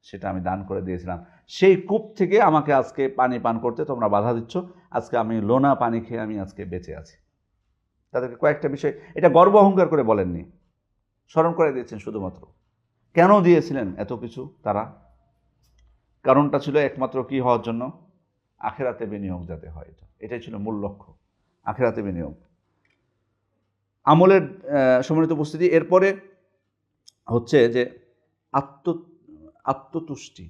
সেটা আমি দান করে দিয়েছিলাম। সেই কূপ থেকে আমাকে আজকে পানি পান করতে তোমরা বাধা দিচ্ছ। আজকে আমি লোনা পানি খেয়ে আমি আজকে বেঁচে আছি। তাদেরকে কয়েকটা বিষয়, এটা গর্ব অহংকার করে বলেননি, স্মরণ করে দিয়েছেন শুধুমাত্র। কেন দিয়েছিলেন এত কিছু তারা? কারণটা ছিল একমাত্র কি হওয়ার জন্য? আখিরাতে বিনিয়োগ যাতে হয়, এটাই ছিল মূল লক্ষ্য, আখিরাতে বিনিয়োগ। আমলের সম্মানিত উপস্থিতি, এরপরে হচ্ছে যে আত্মতুষ্টি,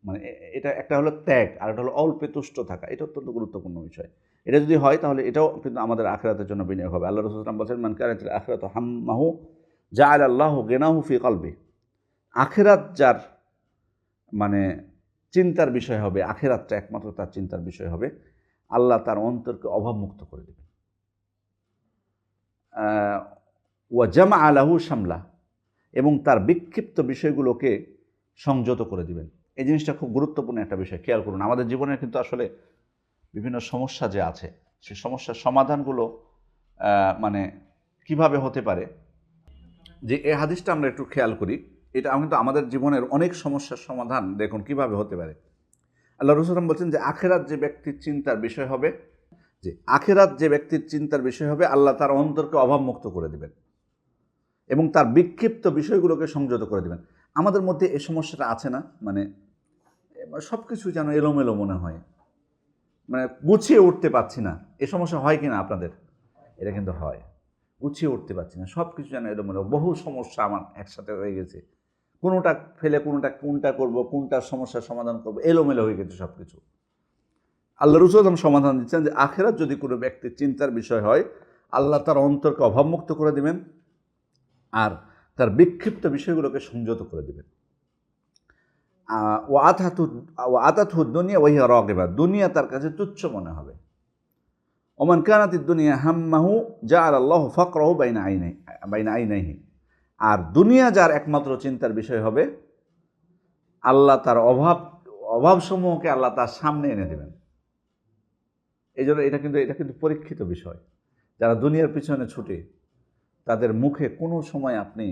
মানে এটা একটা হলো ত্যাগ আর একটা হলো অল্পে তুষ্ট থাকা। এটা অত্যন্ত গুরুত্বপূর্ণ বিষয়। এটা যদি হয় তাহলে এটাও কিন্তু আমাদের আখিরাতের জন্য বিনিয়োগ হবে। আল্লাহ রাসূল সাল্লাল্লাহু আলাইহি ওয়াসাল্লাম বলেছেন, মান কানাতিল আখিরাতু হাম্মাহু জাআলা আল্লাহু গিনাহু ফি কলবি। আখিরাত যার মানে চিন্তার বিষয় হবে, আখিরাতটা একমাত্র তার চিন্তার বিষয় হবে, আল্লাহ তার অন্তরকে অভাবমুক্ত করে দেবেন। ওয়া জামআ লাহু শামলা, এবং তার বিক্ষিপ্ত বিষয়গুলোকে সংযত করে দিবেন। এই জিনিসটা খুব গুরুত্বপূর্ণ একটা বিষয়, খেয়াল করুন। আমাদের জীবনে কিন্তু আসলে বিভিন্ন সমস্যা যে আছে, সেই সমস্যার সমাধানগুলো মানে কিভাবে হতে পারে, যে এই হাদিসটা আমরা একটু খেয়াল করি। এটা কিন্তু আমাদের জীবনের অনেক সমস্যার সমাধান দেখুন কিভাবে হতে পারে। আল্লাহ রাসূল বলছেন যে আখিরাত যে ব্যক্তির চিন্তার বিষয় হবে, যে আখিরাত যে ব্যক্তির চিন্তার বিষয় হবে, আল্লাহ তার অন্তরকে অভাবমুক্ত করে দিবেন এবং তার বিক্ষিপ্ত বিষয়গুলোকে সংযত করে দিবেন। আমাদের মধ্যে এই সমস্যাটা আছে না? মানে সব কিছু যেন এলোমেলো মনে হয়, মানে গুছিয়ে উঠতে পারছি না। এই সমস্যা হয় কি না আপনাদের? এটা কিন্তু হয়, গুছিয়ে উঠতে পারছি না, সব কিছু যেন এলোমেলো। বহু সমস্যা আমার একসাথে হয়ে গেছে, কোনোটা ফেলে কোনটা করব, কোনটার সমস্যার সমাধান করব, এলোমেলো হয়ে গেছে সব কিছু। আল্লাহ রাসূল সমাধান দিচ্ছেন যে আখিরাত যদি কোনো ব্যক্তির চিন্তার বিষয় হয়, আল্লাহ তার অন্তরকে অভাবমুক্ত করে দিবেন আর তার বিক্ষিপ্ত বিষয়গুলোকে সংযত করে দেবেন। ও আতাতহু দুনিয়া ওয়াহিয়া রাগিবা, দুনিয়া তার কাছে তুচ্ছ মনে হবে। ওমান কানাতিদ দুনিয়া হাম্মাহু জাআলাল্লাহু ফাকরাহু বাইনা আইনাইহি, আর দুনিয়া যার একমাত্র চিন্তার বিষয় হবে, আল্লাহ তার অভাবসমূহকে আল্লাহ তার সামনে এনে দেবেন। এই জন্য এটা কিন্তু পরীক্ষিত বিষয়। যারা দুনিয়ার পিছনে ছুটে, তাদের মুখে কোনো সময় আপনি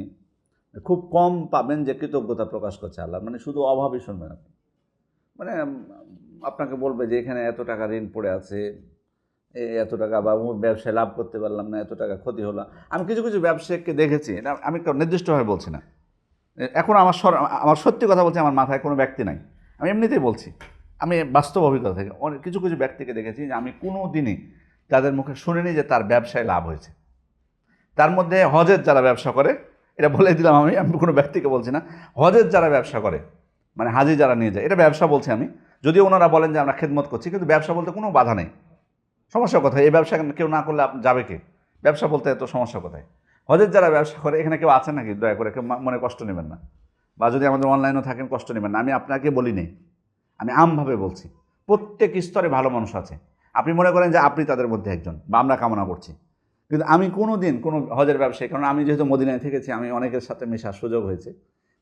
খুব কম পাবেন যে কৃতজ্ঞতা প্রকাশ করছে আল্লাহ, মানে শুধু অভাবই শুনবেন আপনি। মানে আপনাকে বলবে যে এখানে এত টাকা ঋণ পড়ে আছে, এত টাকা, বা ব্যবসায় লাভ করতে পারলাম না, এত টাকা ক্ষতি হলো। আমি কিছু কিছু ব্যবসায়ীকে দেখেছি, এটা আমি নির্দিষ্টভাবে বলছি না, এখন আমার সত্যি কথা বলছি, আমার মাথায় কোনো ব্যক্তি নাই, আমি এমনিতেই বলছি, আমি বাস্তব অভিজ্ঞতা থেকে কিছু কিছু ব্যক্তিকে দেখেছি যে আমি কোনো দিনই তাদের মুখে শুনিনি যে তার ব্যবসায় লাভ হয়েছে। তার মধ্যে হজের যারা ব্যবসা করে, এটা বলে দিলাম, আমি কোনো ব্যক্তিকে বলছি না, হজের যারা ব্যবসা করে, মানে হাজি যারা নিয়ে যায়, এটা ব্যবসা বলছি আমি, যদিও ওনারা বলেন যে আমরা খেদমত করছি, কিন্তু ব্যবসা বলতে কোনো বাধা নেই। সমস্যা কোথায়? এই ব্যবসা কেউ না করলে যাবে কে? ব্যবসা বলতে এত সমস্যা কোথায়? হজের যারা ব্যবসা করে, এখানে কেউ আছেন নাকি? দয়া করে কেউ মনে কষ্ট নেবেন না, বা যদি আমাদের অনলাইনেও থাকেন কষ্ট নেবেন না, আমি আপনাকে বলি নেই, আমি আমভাবে বলছি। প্রত্যেক স্তরে ভালো মানুষ আছে, আপনি মনে করেন যে আপনি তাদের মধ্যে একজন, বা আমরা কামনা করছি, কিন্তু আমি কোনো দিন কোনো হজের ব্যবসায়ী, কারণ আমি যেহেতু মদিনায় থেকেছি, আমি অনেকের সাথে মেশার সুযোগ হয়েছে,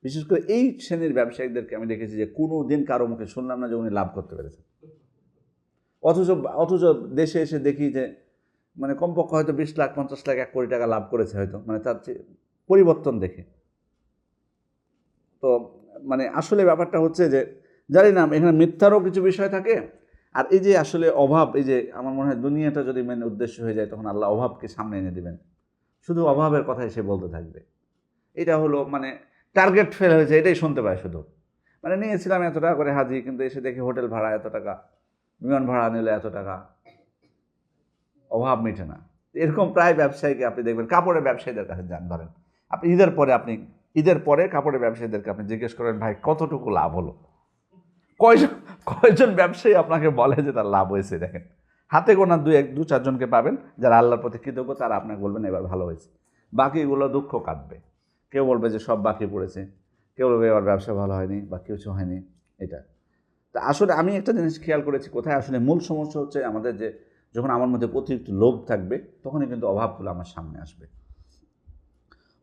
বিশেষ করে এই শ্রেণীর ব্যবসায়ীদেরকে আমি দেখেছি যে কোনো দিন কারো মুখে শুনলাম না যে উনি লাভ করতে পেরেছেন। অথচ দেশে এসে দেখি যে মানে কমপক্ষে হয়তো 20 লাখ 50 লাখ 1 কোটি টাকা লাভ করেছে হয়তো, মানে তার পরিবর্তন দেখে। তো মানে আসলে ব্যাপারটা হচ্ছে যে জানি না, এখানে মিথ্যারও কিছু বিষয় থাকে, আর এই যে আসলে অভাব, এই যে আমার মনে হয় দুনিয়াটা যদি মেন উদ্দেশ্য হয়ে যায়, তখন আল্লাহ অভাবকে সামনে এনে দেবেন, শুধু অভাবের কথাই সে বলতে থাকবে। এটা হলো মানে টার্গেট ফেল হয়েছে, এটাই শুনতে পায় শুধু। মানে নিয়েছিলাম এত টাকা করে হাজি, কিন্তু এসে দেখি হোটেল ভাড়া এত টাকা, বিমান ভাড়া নিলে এত টাকা, অভাব মিটে না। এরকম প্রায় ব্যবসায়ীকে আপনি দেখবেন, কাপড়ের ব্যবসায়ীদের কাছে যান, ধরেন আপনি ঈদের পরে কাপড়ের ব্যবসায়ীদেরকে আপনি জিজ্ঞেস করেন, ভাই কতটুকু লাভ হলো, কয়জন ব্যবসায়ী আপনাকে বলে যে তার লাভ হয়েছে? দেখেন, হাতে গোনা দু চারজনকে পাবেন যারা আল্লাহর প্রতি কৃতজ্ঞ, তারা আপনাকে বলবেন এবার ভালো হয়েছে। বাকিগুলো দুঃখ কাটবে, কেউ বলবে যে সব বাকি পড়েছে, কেউ বলবে এবার ব্যবসা ভালো হয়নি বা কিছু হয়নি। এটা তা আসলে আমি একটা জিনিস খেয়াল করেছি, কোথায় আসলে মূল সমস্যা হচ্ছে আমাদের, যে যখন আমার মধ্যে অতিরিক্ত লোভ থাকবে, তখনই কিন্তু অভাবগুলো আমার সামনে আসবে।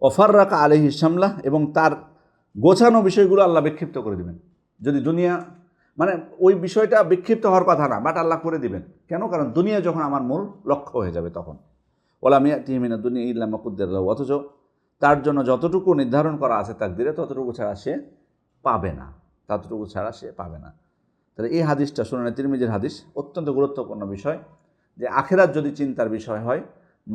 ওফাররাকা আলাইহি শামলা, এবং তার গোছানো বিষয়গুলো আল্লাহ বিক্ষিপ্ত করে দিবেন। যদি দুনিয়া, মানে ওই বিষয়টা বিক্ষিপ্ত হওয়ার কথা না, বাট আল্লাহ করে দিবেন। কেন? কারণ দুনিয়া যখন আমার মূল লক্ষ্য হয়ে যাবে, তখন ওলা মিয়াতিহি মিনাদ দুনিয়া ইল্লা মা কুদ্দিরা লাহু, অথচ তার জন্য যতটুকু নির্ধারণ করা আছে তাকদীরে, ততটুকু ছাড়া সে পাবে না, তাহলে এই হাদিসটা সুনানে তিরমিজির হাদিস, অত্যন্ত গুরুত্বপূর্ণ বিষয়, যে আখিরাত যদি চিন্তার বিষয় হয়,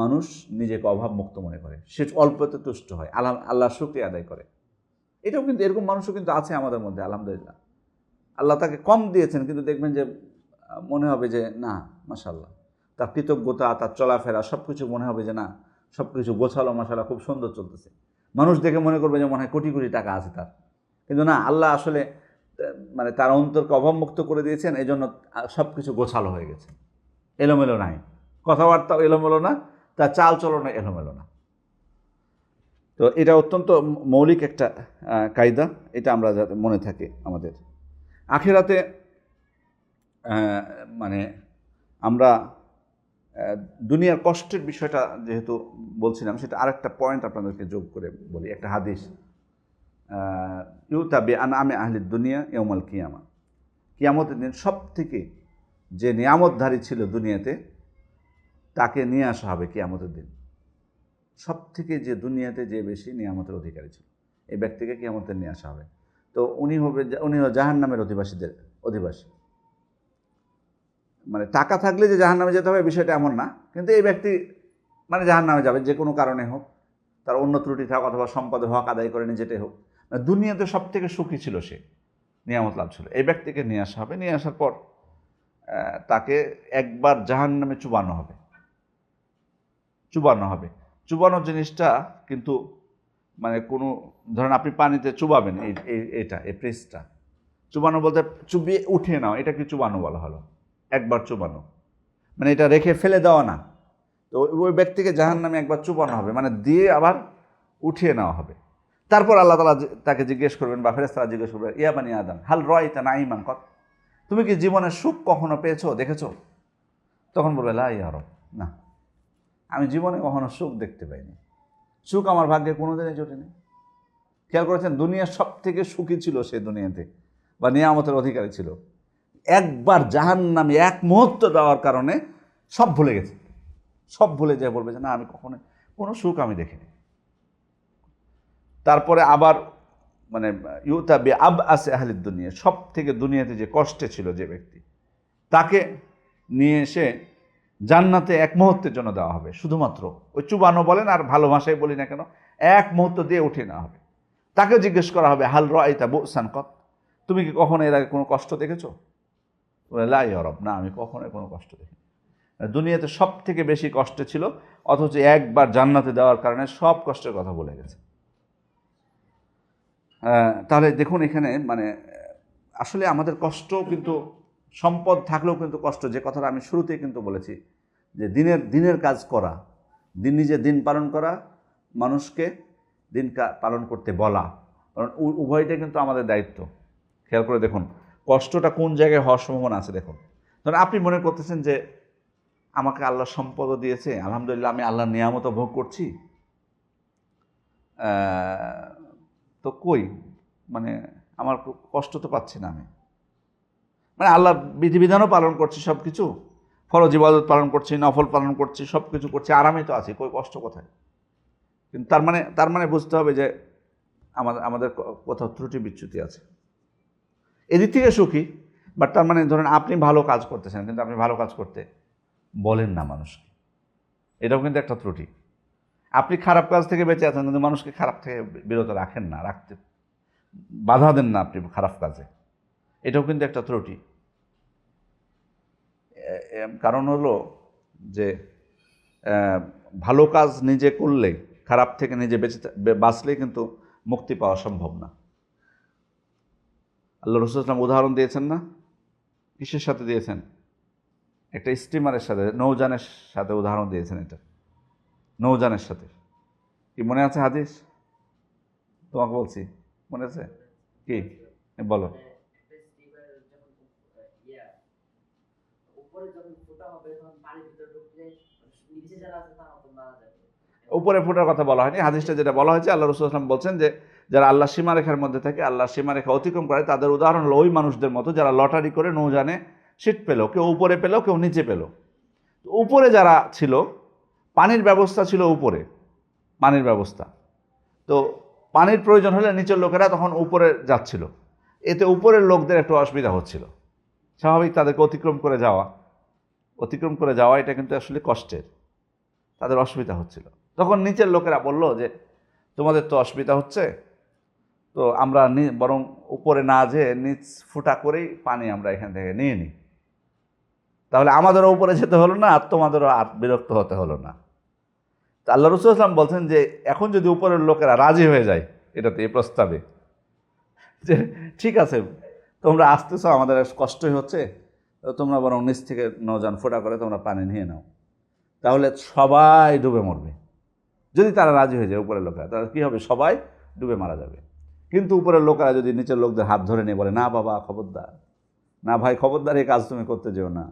মানুষ নিজেকে অভাবমুক্ত মনে করে, সে অল্পতে তুষ্ট হয়, আল্লাহর শুকরিয়া আদায় করে। এটাও কিন্তু, এরকম মানুষও কিন্তু আছে আমাদের মধ্যে, আলহামদুলিল্লাহ। আল্লাহ তাকে কম দিয়েছেন, কিন্তু দেখবেন যে মনে হবে যে না, মাশাআল্লাহ, তার কৃতজ্ঞতা, তার চলাফেরা সব কিছু মনে হবে যে না, সব কিছু গোছালো, মাশাআল্লাহ, খুব সুন্দর চলতেছে। মানুষ দেখে মনে করবে যে মনে হয় কোটি কোটি টাকা আছে তার, কিন্তু না, আল্লাহ আসলে মানে তার অন্তরকে অভাবমুক্ত করে দিয়েছেন, এই জন্য সব কিছু গোছালো হয়ে গেছে, এলোমেলো নাই, কথাবার্তাও এলোমেলো না, তার চাল চলনা এলোমেলো না। তো এটা অত্যন্ত মৌলিক একটা কায়দা, এটা আমরা যাতে মনে থাকে আমাদের আখিরাতে। মানে আমরা দুনিয়ার কষ্টের বিষয়টা যেহেতু বলছিলাম, সেটা আরেকটা পয়েন্ট আপনাদেরকে যোগ করে বলি, একটা হাদিস, ইউতা বিআনআমি আহলিদ দুনিয়া ইয়াউমাল কিয়ামা, কিয়ামতের দিন সব থেকে যে নিয়ামতধারী ছিল দুনিয়াতে, তাকে নিয়ে আসা হবে কিয়ামতের দিন, সব থেকে যে দুনিয়াতে যে বেশি নিয়ামতের অধিকারী ছিল, এই ব্যক্তিকে কিয়ামতে নিয়ে আসা হবে। তো উনি জাহান্নামের অধিবাসী। মানে টাকা থাকলে যে জাহান্নামে যেতে হবে বিষয়টা এমন না, কিন্তু এই ব্যক্তি মানে জাহান্নামে যাবে যে কোনো কারণে হোক, তার অন্য ত্রুটি থাক অথবা সম্পদের হক আদায় করে যেটাই হোক। মানে দুনিয়াতে সব থেকে সুখী ছিল সে, নিয়ামত লাভ ছিল। এই ব্যক্তিকে নিয়ে আসা হবে, নিয়ে আসার পর তাকে একবার জাহান্নামে চুবানো হবে। চুবানোর জিনিসটা কিন্তু মানে কোনো, ধরেন আপনি পানিতে চুবাবেন, এই প্রেসটা চুবানো বলতে চুবিয়ে উঠিয়ে নাও, এটা কি চুবানো বলা হলো? একবার চুবানো মানে এটা রেখে ফেলে দেওয়া না। তো ওই ব্যক্তিকে জাহান্নামে একবার চুবানো হবে, মানে দিয়ে আবার উঠিয়ে নেওয়া হবে। তারপর আল্লাহ তাআলা তাকে জিজ্ঞেস করবেন, বা ফেরেশতারা জিজ্ঞেস করবেন, ইয়া বানি আদম হাল রাআইতা নাঈমান কত, তুমি কি জীবনের সুখ কখনো পেয়েছো, দেখেছো? তখন বলবে লা ইয়া রব, না, আমি জীবনে কখনো সুখ দেখতে পাইনি, সুখ আমার ভাগ্যে কোনোদিনই জোটেনি। খেয়াল করেছেন, দুনিয়ার সব থেকে সুখী ছিল সে দুনিয়াতে, বা নিয়ামতের অধিকারী ছিল। একবার জাহান্নামে এক মুহূর্ত দেওয়ার কারণে সব ভুলে গেছে, সব ভুলে যায় বলবে যে না, আমি কখনো কোনো সুখ আমি দেখিনি। তারপরে আবার মানে ইউতা বি আব আসে আহলিদ দুনিয়া, সব থেকে দুনিয়াতে যে কষ্টে ছিল যে ব্যক্তি, তাকে নিয়ে এসে জান্নাতে এক মুহূর্তের জন্য দেওয়া হবে। শুধুমাত্র ওই চুবানো বলেন আর ভালোবাসায় বলি না কেন, এক মুহূর্ত দিয়ে উঠিয়ে নেওয়া হবে। তাকে জিজ্ঞেস করা হবে হাল রাআইতা বুসান কত, তুমি কি কখনো এর আগে কোনো কষ্ট দেখেছো? লা ইয়া রব, না, আমি কখনোই কোনো কষ্ট দেখিনি। দুনিয়াতে সব থেকে বেশি কষ্ট ছিল, অথচ একবার জান্নাতে দেওয়ার কারণে সব কষ্টের কথা বলে গেছে। তাহলে দেখুন এখানে মানে আসলে আমাদের কষ্ট কিন্তু, সম্পদ থাকলেও কিন্তু কষ্ট, যে কথাটা আমি শুরুতেই কিন্তু বলেছি যে দিনের কাজ করা, নিজে দিন পালন করা, মানুষকে দিন পালন করতে বলা, কারণ উভয়টাই কিন্তু আমাদের দায়িত্ব। খেয়াল করে দেখুন কষ্টটা কোন জায়গায় হওয়ার সম্ভাবনা আছে। দেখুন, ধরুন আপনি মনে করতেছেন যে আমাকে আল্লাহ সম্পদও দিয়েছে, আলহামদুলিল্লাহ, আমি আল্লাহর নিয়ামত ভোগ করছি, তো কই মানে আমার কষ্ট তো পাচ্ছি না, আমি মানে আল্লাহর বিধিবিধানও পালন করছি, সব কিছু ফরজ ইবাদত পালন করছি, নফল পালন করছি, সব কিছু করছি, আরামে তো আছি, কই কষ্ট কোথায়? কিন্তু তার মানে বুঝতে হবে যে আমাদের কোথাও ত্রুটি বিচ্যুতি আছে। এদিক থেকে সুখী, বাট তার মানে ধরেন আপনি ভালো কাজ করতেছেন, কিন্তু আপনি ভালো কাজ করতে বলেন না মানুষকে, এটাও কিন্তু একটা ত্রুটি। আপনি খারাপ কাজ থেকে বেঁচে আছেন, কিন্তু মানুষকে খারাপ থেকে বিরত রাখেন না, বাধা দেন না আপনি খারাপ কাজে, এটাও কিন্তু একটা ত্রুটি। কারণ হলো যে ভালো কাজ নিজে করলে, খারাপ থেকে নিজে বাঁচলে কিন্তু মুক্তি পাওয়া সম্ভব না। আল্লাহ রাসূল সাল্লাল্লাহু আলাইহি ওয়াসাল্লাম উদাহরণ দিয়েছেন না? কিসের সাথে দিয়েছেন? একটা স্টিমারের সাথে, নৌযানের সাথে উদাহরণ দিয়েছেন। এটা নৌযানের সাথে, কি মনে আছে হাদিস? তোমাকে বলছি, মনে আছে কি? বলো। উপরে ফোটার কথা বলা হয়নি, হাদিসটা যেটা বলা হয়েছে, আল্লাহ রাসূল সাল্লাল্লাহু আলাইহি ওয়াসাল্লাম বলছেন যে যারা আল্লাহ সীমারেখার মধ্যে থাকে, আল্লাহ সীমারেখা অতিক্রম করে, তাদের উদাহরণ হলো ওই মানুষদের মতো যারা লটারি করে নৌযানে সিট পেল, কেউ উপরে পেল, কেউ নিচে পেল। উপরে যারা ছিল, পানির ব্যবস্থা ছিল উপরে, পানির ব্যবস্থা, তো পানির প্রয়োজন হলে নিচের লোকেরা তখন উপরে যাচ্ছিল, এতে উপরের লোকদের একটু অসুবিধা হচ্ছিল। স্বাভাবিক, তাদেরকে অতিক্রম করে যাওয়া এটা কিন্তু আসলে কষ্টের, তাদের অসুবিধা হচ্ছিল। তখন নিচের লোকেরা বলল যে তোমাদের তো অসুবিধা হচ্ছে, তো আমরা বরং উপরে না যেয়ে নিচ ফুটা করেই পানি আমরা এখান থেকে নিয়ে নিই, তাহলে আমাদেরও উপরে যেতে হলো না, আর তোমাদেরও আর বিরক্ত হতে হলো না। তা আল্লাহ রাসূল সাল্লাল্লাহু আলাইহি ওয়াসাল্লাম বলছেন যে এখন যদি উপরের লোকেরা রাজি হয়ে যায় এটাতে, এই প্রস্তাবে, যে ঠিক আছে তোমরা আসতেছো, আমাদের কষ্টই হচ্ছে, তোমরা বরং নিচ থেকে নৌযান ফোটা করে তোমরা পানি নিয়ে নাও, তাহলে সবাই ডুবে মরবে। যদি তারা রাজি হয়ে যায় উপরের লোকেরা, তাহলে কী হবে? সবাই ডুবে মারা যাবে। কিন্তু উপরের লোকেরা যদি নিচের লোকদের হাত ধরে নিয়ে বলে, না বাবা খবরদার, না ভাই খবরদার, এই কাজ তুমি করতে যেও না,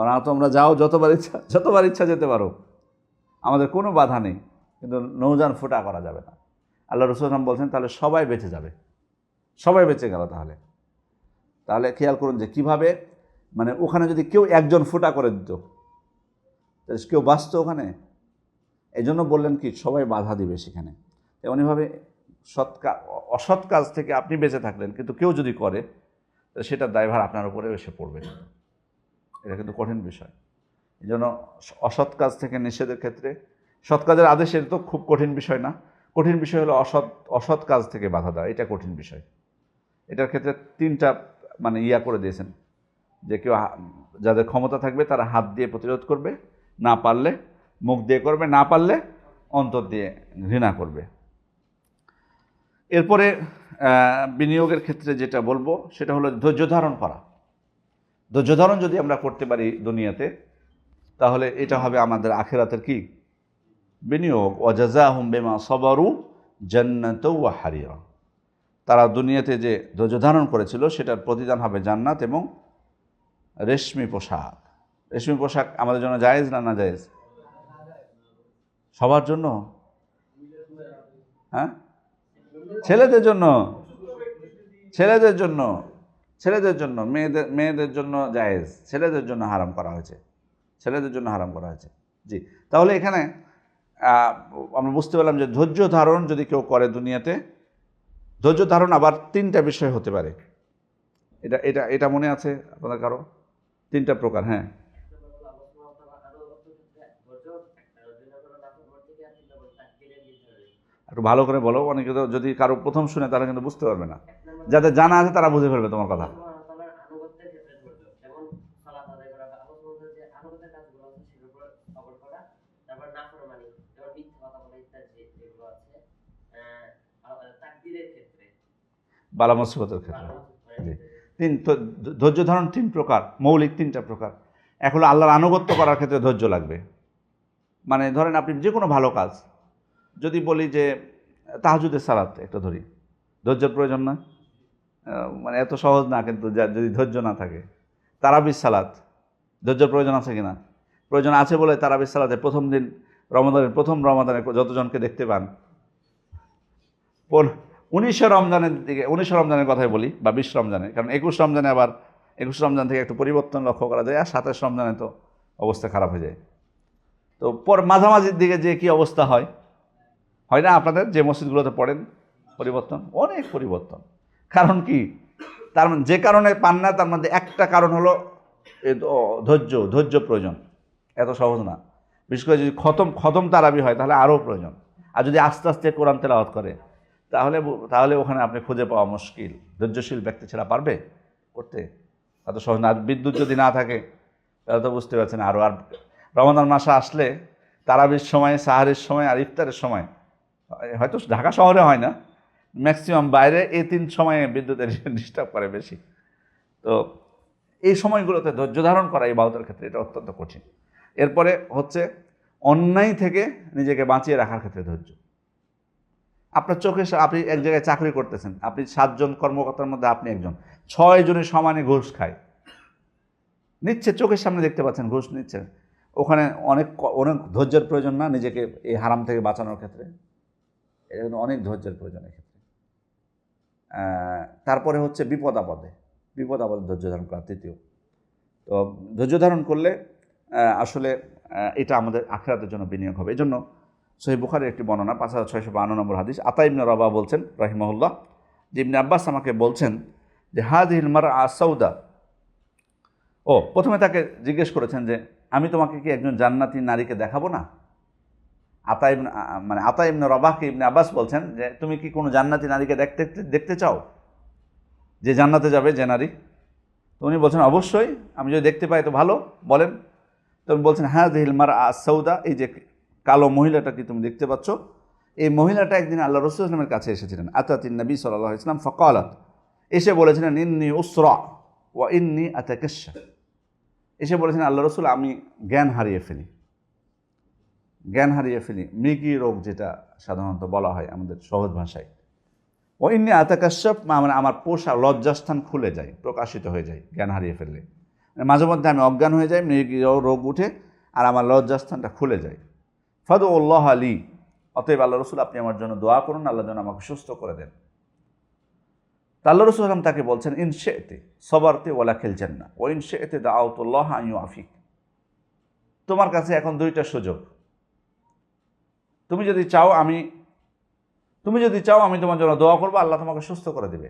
না তোমরা যাও, যতবার ইচ্ছা যেতে পারো, আমাদের কোনো বাধা নেই, কিন্তু নৌযান ফোটা করা যাবে না। আল্লাহ রাসূল সাল্লাল্লাহু আলাইহি ওয়াসাল্লাম বলছেন তাহলে সবাই বেঁচে যাবে, সবাই বেঁচে গেল। তাহলে খেয়াল করুন যে কিভাবে, মানে ওখানে যদি কেউ একজন ফোঁটা করে দিত, তাহলে কেউ বাঁচত ওখানে। এই জন্য বললেন কি সবাই বাধা দিবে সেখানে। এমনইভাবে অসৎ কাজ থেকে আপনি বেঁচে থাকলেন, কিন্তু কেউ যদি করে সেটার দায়ভার আপনার উপরে এসে পড়বে। এটা কিন্তু কঠিন বিষয়। এই জন্য অসৎ কাজ থেকে নিষেধের ক্ষেত্রে সৎ কাজের আদেশ এটা তো খুব কঠিন বিষয় না, কঠিন বিষয় হলো অসৎ কাজ থেকে বাধা দেওয়া, এটা কঠিন বিষয়। এটার ক্ষেত্রে 3টা মানে করে দিয়েছেন যে কেউ যাদের ক্ষমতা থাকবে তারা হাত দিয়ে প্রতিরোধ করবে, না পারলে মুখ দিয়ে করবে, না পারলে অন্তর দিয়ে ঘৃণা করবে। এরপরে বিনিয়োগের ক্ষেত্রে যেটা বলবো সেটা হলো ধৈর্য ধারণ করা। ধৈর্য ধারণ যদি আমরা করতে পারি দুনিয়াতে, তাহলে এটা হবে আমাদের আখিরাতের কি বিনিয়োগ। ওয়াজাযাহুম বিমা সাবারু জান্নাতাও ওয়া হারিরা। তারা দুনিয়াতে যে ধৈর্য ধারণ করেছিল সেটার প্রতিদান হবে জান্নাত এবং রেশমি পোশাক। রেশমি পোশাক আমাদের জন্য জায়েজ না না জায়েজ? সবার জন্য? হ্যাঁ, ছেলেদের জন্য, ছেলেদের জন্য, ছেলেদের জন্য, মেয়েদের জন্য জায়েজ, ছেলেদের জন্য হারাম করা হয়েছে, ছেলেদের জন্য হারাম করা হয়েছে। জি, তাহলে এখানে আমরা বুঝতে পারলাম যে ধৈর্য ধারণ যদি কেউ করে দুনিয়াতে, ধৈর্য ধারণ আবার 3টা বিষয় হতে পারে। এটা এটা এটা মনে আছে আপনাদের কারো? 3টা প্রকার। হ্যাঁ, একটু ভালো করে বলো, অনেকে তো যদি কারো প্রথম শুনে তারা কিন্তু বুঝতে পারবে না, যাদের জানা আছে তারা বুঝে ফেলবে তোমার কথা। বালা মুসিবতের ক্ষেত্রে। জি, ধৈর্য ধারণ 3 প্রকার, মৌলিক 3টা প্রকার। এক হলো আল্লাহর আনুগত্য করার ক্ষেত্রে ধৈর্য লাগবে। মানে ধরেন আপনি যে কোনো ভালো কাজ, যদি বলি যে তাহাজ্জুদের সালাত একটা ধরি, ধৈর্যের প্রয়োজন না? মানে এত সহজ না, কিন্তু যদি ধৈর্য না থাকে। তারাবির সালাত, ধৈর্যের প্রয়োজন আছে কিনা? প্রয়োজন আছে বলে তারাবির সালাতে প্রথম দিন প্রথম রমাদানে যতজনকে দেখতে পান, 19 রমজানের দিকে, 19 রমজানের কথাই বলি বা 20 রমজানে, কারণ 21 রমজানে আবার 21 রমজান থেকে একটু পরিবর্তন লক্ষ্য করা যায়, আর 27 রমজানে তো অবস্থা খারাপ হয়ে যায়। তো মাঝামাঝির দিকে যে কি অবস্থা হয় না আপনাদের যে মসজিদগুলোতে পড়েন? পরিবর্তন, অনেক পরিবর্তন। কারণ কি? তার মানে যে কারণে পান না তার মধ্যে একটা কারণ হলো ধৈর্য প্রয়োজন। এত সহজ না। বিশেষ করে যদি খতম তারাবি হয় তাহলে আরও প্রয়োজন। আর যদি আস্তে আস্তে কোরআন তেলাওয়াত করে তাহলে ওখানে আপনি খুঁজে পাওয়া মুশকিল। ধৈর্যশীল ব্যক্তি ছাড়া পারবে করতে? এত সহজ না। আর বিদ্যুৎ যদি না থাকে তাহলে তো বুঝতে পারছেন আর রমাদান মাসে আসলে তারাবির সময়, সাহারির সময় আর ইফতারের সময়, হয়তো ঢাকা শহরে হয় না, ম্যাক্সিমাম বাইরে এই 3 সময়ে বিদ্যুতের ডিস্টার্ব করে বেশি। তো এই সময়গুলোতে ধৈর্য ধারণ করা ইবাদতের ক্ষেত্রে এটা অত্যন্ত কঠিন। এরপরে হচ্ছে অন্যায় থেকে নিজেকে বাঁচিয়ে রাখার ক্ষেত্রে ধৈর্য। আপনার চোখে আপনি এক জায়গায় চাকরি করতেছেন, আপনি 7 জন কর্মকর্তার মধ্যে আপনি একজন, 6 জনের সমানে ঘুষ খায়, নিচ্ছে, চোখের সামনে দেখতে পাচ্ছেন ঘুষ নিচ্ছে। ওখানে অনেক ধৈর্যের প্রয়োজন না নিজেকে এই হারাম থেকে বাঁচানোর ক্ষেত্রে? এটা কিন্তু অনেক ধৈর্যের প্রয়োজন এক্ষেত্রে। তারপরে হচ্ছে বিপদ আপদে ধৈর্য ধারণ করা তৃতীয়। তো ধৈর্য ধারণ করলে আসলে এটা আমাদের আখিরাতের জন্য বিনিয়োগ হবে। এই জন্য সহিহ বুখারীর একটি বর্ণনা 5652 নম্বর হাদিস, আতা ইবনে রাবা বলছেন রাহিমাহুল্লাহ, যে ইবনে আব্বাস আমাকে বলছেন যে হাযিহিল মারআ সাউদা। প্রথমে তাকে জিজ্ঞেস করেছেন যে আমি তোমাকে কি একজন জান্নাতি নারীকে দেখাবো না? আতা ইবনে রাবাহকে ইবনে আব্বাস বলছেন যে তুমি কি কোনো জান্নাতি নারীকে দেখতে চাও, যে জান্নাতে যাবে যে নারী? তো উনি বলছেন অবশ্যই, আমি যদি দেখতে পাই তো ভালো, বলেন। তো উনি বলছেন হাযিহিল মারআ সাউদা, এই যে কালো মহিলাটা কি তুমি দেখতে পাচ্ছ, এই মহিলাটা একদিন আল্লাহ রাসূল সাল্লাল্লাহু আলাইহি ওয়াসাল্লামের কাছে এসেছিলেন। আতাতিন নবী সাল্লাল্লাহু আলাইহি ওয়াসাল্লাম ফাকালাত, এসে বলেছিলেন ইন্নী উসরা ওয়া ইন্নী আতাকাশশা, এসে বলেছেন আল্লাহ রাসূল আমি জ্ঞান হারিয়ে ফেলি, মৃগী রোগ যেটা সাধারণত বলা হয় আমাদের সহজ ভাষায়। ও ইন্নী আতাকাশশা মানে আমার পোশাক লজ্জাস্থান খুলে যায়, প্রকাশিত হয়ে যায় জ্ঞান হারিয়ে ফেললে। মাঝে মধ্যে আমি অজ্ঞান হয়ে যাই, মৃগী রোগ উঠে আর আমার লজ্জাস্থানটা খুলে যায়। ফাদুল্লাহ আলী, অতএব আল্লাহ রসুল আপনি আমার জন্য দোয়া করুন, আল্লাহ যেন আমাকে সুস্থ করে দেন। তা আল্লাহ রসুল তাকে বলছেন ইন শি'তি সাবারতি ওয়া লাকিল জান্নাহ ওয়া ইন শি'তি দাআউতুল্লাহ আন ইউআফিক, তোমার কাছে এখন 2টা সুযোগ। তুমি যদি চাও আমি তুমি যদি চাও আমি তোমার জন্য দোয়া করবো, আল্লাহ তোমাকে সুস্থ করে দেবে।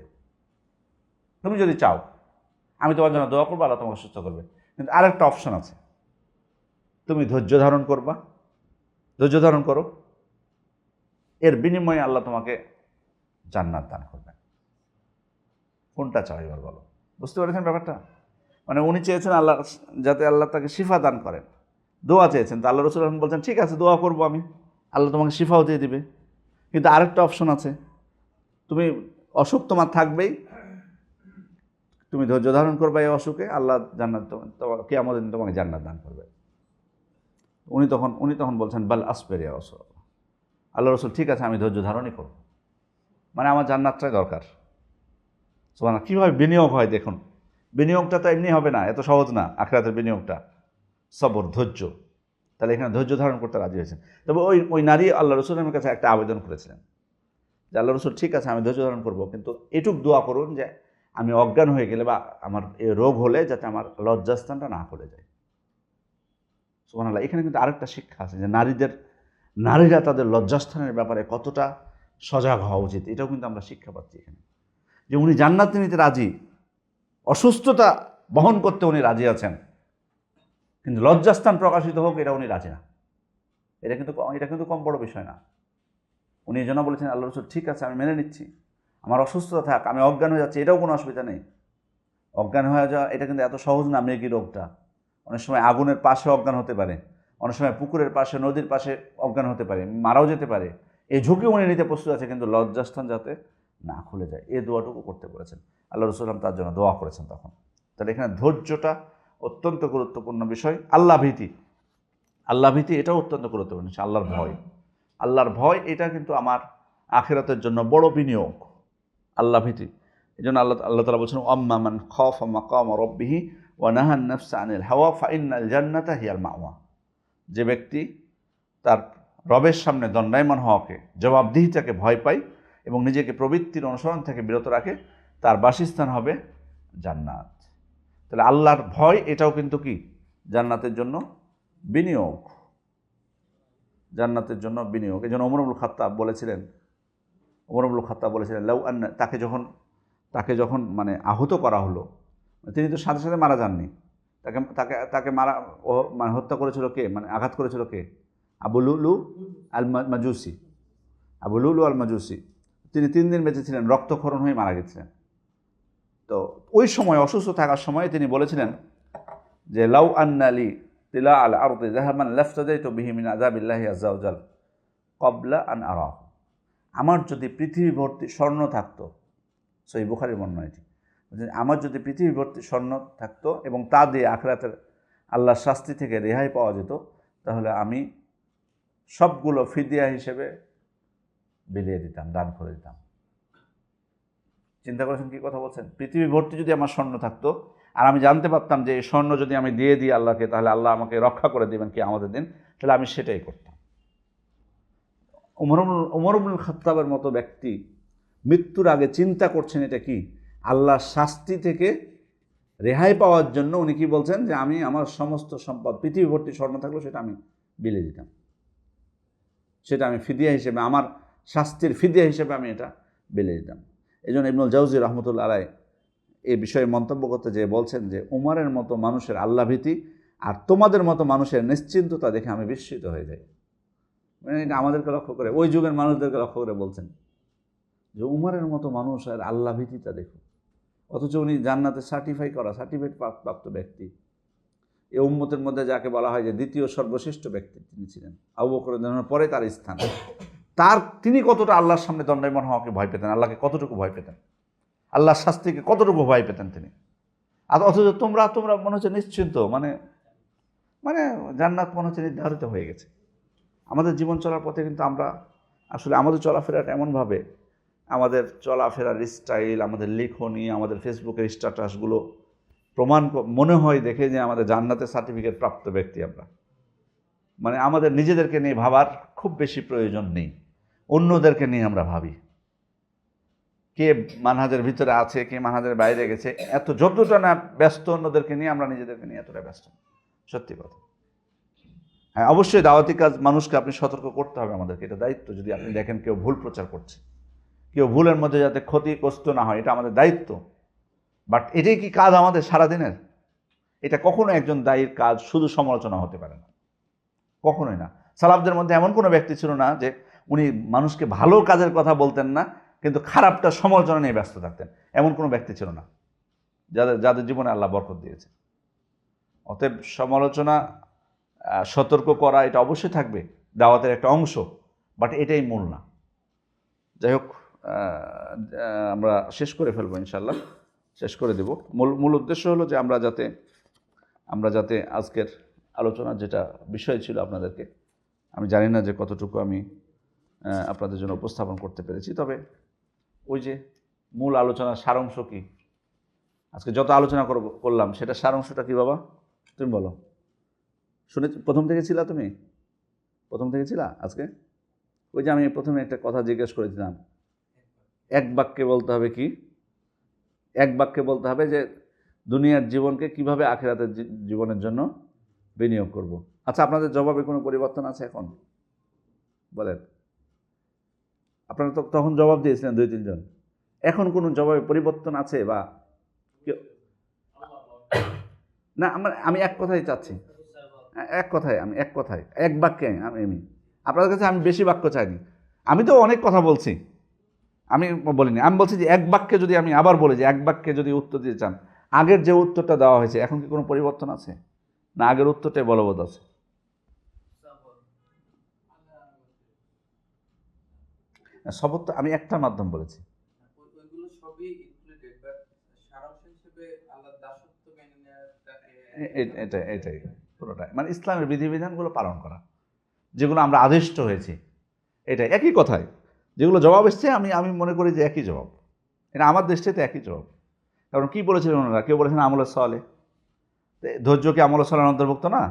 তুমি যদি চাও আমি তোমার জন্য দোয়া করবো, আল্লাহ তোমাকে সুস্থ করবে। কিন্তু আরেকটা অপশন আছে, তুমি ধৈর্য ধারণ করবা, ধৈর্য ধারণ করো, এর বিনিময়ে আল্লাহ তোমাকে জান্নাত দান করবেন। কোনটা চাও এবার বলো? বুঝতে পেরেছেন ব্যাপারটা? মানে উনি চেয়েছেন আল্লাহ যাতে আল্লাহ তাকে শিফা দান করেন, দোয়া চেয়েছেন। তো আল্লাহ রাসূল বলছেন ঠিক আছে দোয়া করবো আমি, আল্লাহ তোমাকে শিফাও দিয়ে দিবে। কিন্তু আরেকটা অপশন আছে, তুমি অসুখ তোমার থাকবেই, তুমি ধৈর্য ধারণ করবে এই অসুখে, আল্লাহ জান্নাত কিয়ামতের দিন তোমাকে জান্নাত দান করবে। উনি তখন বলছেন বাল আসবের ইয়া রাসূলুল্লাহ, আল্লাহ রাসূল ঠিক আছে আমি ধৈর্য ধারণই করব, মানে আমার জান্নাতটাই দরকার। সুবহানাল্লাহ, কীভাবে বিনিয়োগ হয় দেখুন। বিনিয়োগটা তো এমনি হবে না, এত সহজ না আখিরাতের বিনিয়োগটা, সবর ধৈর্য। তাহলে এখানে ধৈর্য ধারণ করতে রাজি হয়েছেন। তবে ওই নারী আল্লাহ রাসূলের কাছে একটা আবেদন করেছিলেন যে আল্লাহ রাসূল ঠিক আছে আমি ধৈর্য ধারণ করব, কিন্তু এটুক দোয়া করুন যে আমি অজ্ঞান হয়ে গেলে বা আমার এই রোগ হলে যাতে আমার লজ্জাস্থানটা না খুলে যায়। সুবহানাল্লাহ, এখানে কিন্তু আরেকটা শিক্ষা আছে যে নারীরা তাদের লজ্জাস্থানের ব্যাপারে কতটা সজাগ হওয়া উচিত, এটাও কিন্তু আমরা শিক্ষা পাচ্ছি এখানে। যে উনি জান্নাত নিতে রাজি, অসুস্থতা বহন করতে উনি রাজি আছেন, কিন্তু লজ্জাস্থান প্রকাশিত হোক এটা উনি রাজি না। এটা কিন্তু কম বড় বিষয় না। উনি এই জন্য বলেছেন আল্লাহ রাসূল ঠিক আছে আমি মেনে নিচ্ছি, আমার অসুস্থতা থাক, আমি অজ্ঞান হয়ে যাচ্ছি, এটাও কোনো অসুবিধা নেই। অজ্ঞান হয়ে যাওয়া এটা কিন্তু এত সহজ না। মৃগী রোগটা অনেক সময় আগুনের পাশে অজ্ঞান হতে পারে, অনেক সময় পুকুরের পাশে নদীর পাশে অজ্ঞান হতে পারে, মারাও যেতে পারে। এই ঝুঁকি উনি নিতে প্রস্তুত আছে, কিন্তু লজ্জাস্থান যাতে না খুলে যায় এই দোয়াটুকু করতে বলেছেন আল্লাহ রাসূল তার জন্য দোয়া করেছেন তখন। তাহলে এখানে ধৈর্যটা অত্যন্ত গুরুত্বপূর্ণ বিষয়। আল্লাহ ভীতি এটাও অত্যন্ত গুরুত্বপূর্ণ। আল্লাহর ভয় এটা কিন্তু আমার আখিরাতের জন্য বড় বিনিয়োগ, আল্লাহ ভীতি। এই জন্য আল্লাহ তাআলা বলছেন আম্মা মান খাফা মাকামা রাব্বিহি ওয়া নাহান নাফসা আনিল হাওয়া ফাইন্নাল জান্নাতা হিয়াল মাওয়া। যে ব্যক্তি তার রবের সামনে দণ্ডায়মান হওয়াকে, জবাবদিহিতাকে ভয় পায় এবং নিজেকে প্রবৃত্তির অনুসরণ থেকে বিরত রাখে, তার বাসস্থান হবে জান্নাত। তাহলে আল্লাহর ভয় এটাও কিন্তু কি জান্নাতের জন্য বিনিয়োগ, জান্নাতের জন্য বিনিয়োগ। এই জন্য ওমর ইবনুল খাত্তাব বলেছিলেন লাউ আন্না, তাকে যখন মানে আহত করা হলো, তিনি তো সাথে সাথে মারা যাননি, তাকে মারা মানে হত্যা করেছিল কে, মানে আঘাত করেছিল কে? আবু লুলু আল মাজুসি। তিনি 3 দিন বেঁচে ছিলেন, রক্তক্ষরণ হয়ে মারা গেছিলেন। তো ওই সময় অসুস্থ থাকার সময় তিনি বলেছিলেন যে লাউ আন্নালি তিলা আল আরদি যাহাবান লাফতাদাইতু বিহি মিন আযাবিল্লাহি আযজা ওয়া জাল ক্বাবলা আন আরাহু। আমার যদি পৃথিবী ভর্তি স্বর্ণ থাকতো, সহিহ বুখারীর বর্ণনা এটি, আমার যদি পৃথিবী ভর্তি স্বর্ণ থাকতো এবং তা দিয়ে আখিরাতের আল্লাহর শাস্তি থেকে রেহাই পাওয়া যেত, তাহলে আমি সবগুলো ফিদিয়া হিসেবে বিলিয়ে দিতাম, দান করে দিতাম। চিন্তা করেছেন কী কথা বলছেন? পৃথিবী ভর্তি যদি আমার স্বর্ণ থাকতো আর আমি জানতে পারতাম যে এই স্বর্ণ যদি আমি দিয়ে দিই আল্লাহকে, তাহলে আল্লাহ আমাকে রক্ষা করে দেবেন কি আমাদের দিন, তাহলে আমি সেটাই করতাম। ওমর ইবনুল খাত্তাবের মতো ব্যক্তি মৃত্যুর আগে চিন্তা করছেন এটা কি, আল্লাহর শাস্তি থেকে রেহাই পাওয়ার জন্য উনি কি বলছেন যে আমি আমার সমস্ত সম্পদ, পৃথিবী ভর্তি স্বর্ণ থাকলেও সেটা আমি বিলিয়ে দিতাম, সেটা আমি ফিদিয়া হিসেবে, আমার শাস্তির ফিদিয়া হিসেবে আমি এটা বিলিয়ে দিতাম। এই জন্য ইবনুল জাওজি রহমতুল্লাহ আলাইহি এই বিষয়ে মন্তব্য করতে যেয়ে বলছেন যে উমরের মতো মানুষের আল্লাহ ভীতি আর তোমাদের মতো মানুষের নিশ্চিন্ততা দেখে আমি বিস্মিত হয়ে যাই। মানে এটা আমাদেরকে লক্ষ্য করে, ওই যুগের মানুষদেরকে লক্ষ্য করে বলছেন যে উমরের মতো মানুষ আর আল্লাহ ভীতিটা দেখো, অথচ উনি জান্নাতে সার্টিফিকেট প্রাপ্ত ব্যক্তি। এই উম্মতের মধ্যে যাকে বলা হয় যে দ্বিতীয় সর্বশ্রেষ্ঠ ব্যক্তি তিনি ছিলেন, আবু বকর রাদিয়াল্লাহু আনহু পরে তার স্থান। তিনি কতটা আল্লাহর সামনে দণ্ডায়মান হওয়াকে ভয় পেতেন, আল্লাহকে কতটুকু ভয় পেতেন, আল্লাহর শাস্তিকে কতটুকু ভয় পেতেন তিনি। আর অথচ তোমরা মনে হচ্ছে নিশ্চিন্ত, মানে জান্নাত মনে হচ্ছে নির্ধারিত হয়ে গেছে। আমাদের জীবন চলার পথে কিন্তু আমরা আসলে আমাদের চলাফেরাটা এমনভাবে, আমাদের চলাফেরার স্টাইল, আমাদের লেখনী, আমাদের ফেসবুকের স্ট্যাটাসগুলো প্রমাণ মনে হয় দেখে যে আমাদের জান্নাতের সার্টিফিকেট প্রাপ্ত ব্যক্তি আমরা। মানে আমাদের নিজেদেরকে নিয়ে ভাবার খুব বেশি প্রয়োজন নেই, অন্যদেরকে নিয়ে আমরা ভাবি, কে মানহাজের ভিতরে আছে, কে মানহাজের বাইরে গেছে, যতটা না ব্যস্ত অন্যদেরকে নিয়ে, আমরা নিজেদেরকে নিয়ে এতটা ব্যস্ত। সত্যি কথা। হ্যাঁ, অবশ্যই দাওয়াতি কাজ মানুষকে আপনি সতর্ক করতে হবে আমাদেরকে, এটা দায়িত্ব। যদি আপনি দেখেন কেউ ভুল প্রচার করছে, কেউ ভুলের মধ্যে যাতে ক্ষতিগ্রস্ত না হয়, এটা আমাদের দায়িত্ব। বাট এটাই কি কাজ আমাদের সারাদিনের? এটা কখনো একজন দায়ীর কাজ শুধু সমালোচনা হতে পারে না, কখনোই না। সালাফদের মধ্যে এমন কোনো ব্যক্তি ছিল না যে উনি মানুষকে ভালো কাজের কথা বলতেন না কিন্তু খারাপটা সমালোচনা নিয়ে ব্যস্ত থাকতেন, এমন কোনো ব্যক্তি ছিল না যাদের যাদের জীবনে আল্লাহ বরকত দিয়েছে। অতএব সমালোচনা, সতর্ক করা, এটা অবশ্যই থাকবে, দাওয়াতের একটা অংশ, বাট এটাই মূল না। যাই হোক, আমরা শেষ করে ফেলবো ইনশাল্লাহ, শেষ করে দেব। মূল উদ্দেশ্য হলো যে আমরা যাতে আজকের আলোচনার যেটা বিষয় ছিল আপনাদেরকে, আমি জানি না যে কতটুকু আমি আপনাদের জন্য উপস্থাপন করতে পেরেছি, তবে ওই যে মূল আলোচনার সারাংশ কি, আজকে যত আলোচনা করলাম সেটা সারাংশটা কি বাবা? তুমি বলো। শুনে প্রথম থেকে ছিলা? তুমি প্রথম থেকে ছিলা আজকে? ওই যে আমি প্রথমে একটা কথা জিজ্ঞেস করেছিলাম, এক বাক্যে বলতে হবে কি? এক বাক্যে বলতে হবে যে দুনিয়ার জীবনকে কিভাবে আখিরাতের জীবনের জন্য বিনিয়োগ করব। আচ্ছা, আপনাদের জবাবে কোনো পরিবর্তন আছে এখন? বলেন। আপনারা তো তখন জবাব দিয়েছিলেন 2-3 জন, এখন কোনো জবাবে পরিবর্তন আছে? বা না, আমি এক কথাই চাচ্ছি, এক কথায় এক বাক্যে আমি আপনাদের কাছে আমি বেশি বাক্য চাইনি। আমি তো অনেক কথা বলছি, আমি বলিনি। আমি বলছি যে এক বাক্যে যদি আমি আবার বলি যে এক বাক্যে যদি উত্তর দিতে চান, আগের যে উত্তরটা দেওয়া হয়েছে এখন কি কোনো পরিবর্তন আছে, না আগের উত্তরটাই বলবৎ আছে? শপথ তো আমি একটা মাধ্যম বলেছি। এটাই পুরোটাই, মানে ইসলামের বিধিবিধানগুলো পালন করা, যেগুলো আমরা আদিষ্ট হয়েছি, এটাই একই কথায় যেগুলো জবাব এসছে, আমি মনে করি যে একই জবাব, এটা আমার দৃষ্টিতে একই জবাব। কারণ কি বলেছিলেন ওনারা? কেউ বলেছেন আমলের সলে, ধৈর্য কি আমলের সলের অন্তর্ভুক্ত না?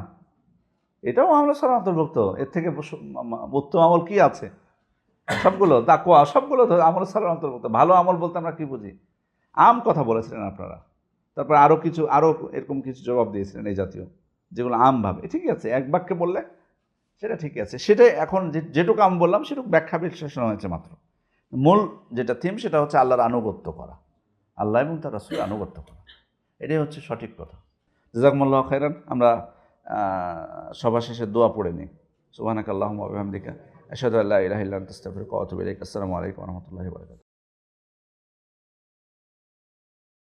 এটাও আমলের সলের অন্তর্ভুক্ত। এর থেকে উত্তম আমল কি আছে? সবগুলো তাকওয়া, সবগুলো আমলের সলের অন্তর্ভুক্ত। ভালো আমল বলতে আমরা কি বুঝি? আম কথা বলেছিলেন আপনারা। তারপর আরও এরকম কিছু জবাব দিয়েছিলেন এই জাতীয়, যেগুলো আমভাবে ঠিকই আছে, এক বাক্যে বললে সেটা ঠিকই আছে। সেটাই এখন যেটুকু আমি বললাম সেটুকু ব্যাখ্যা বিশ্লেষণ হয়েছে মাত্র। মূল যেটা থিম সেটা হচ্ছে আল্লাহর আনুগত্য করা, আল্লাহ এবং তার রাসূলের আনুগত্য করা, এটাই হচ্ছে সঠিক কথা। জাযাকুমুল্লাহু খাইরান। আমরা সবার শেষে দোয়া পড়ে নিই। সুবহানাকাল্লাহুম্মা ওয়া বিহামদিকা আশহাদু আল্লা ইলাহা ইল্লা আনতা আস্তাগফিরুকা ওয়া আতুবু ইলাইক। আসসালামু আলাইকুম ওয়া রাহমাতুল্লাহি ওয়া বারাকাতুহু।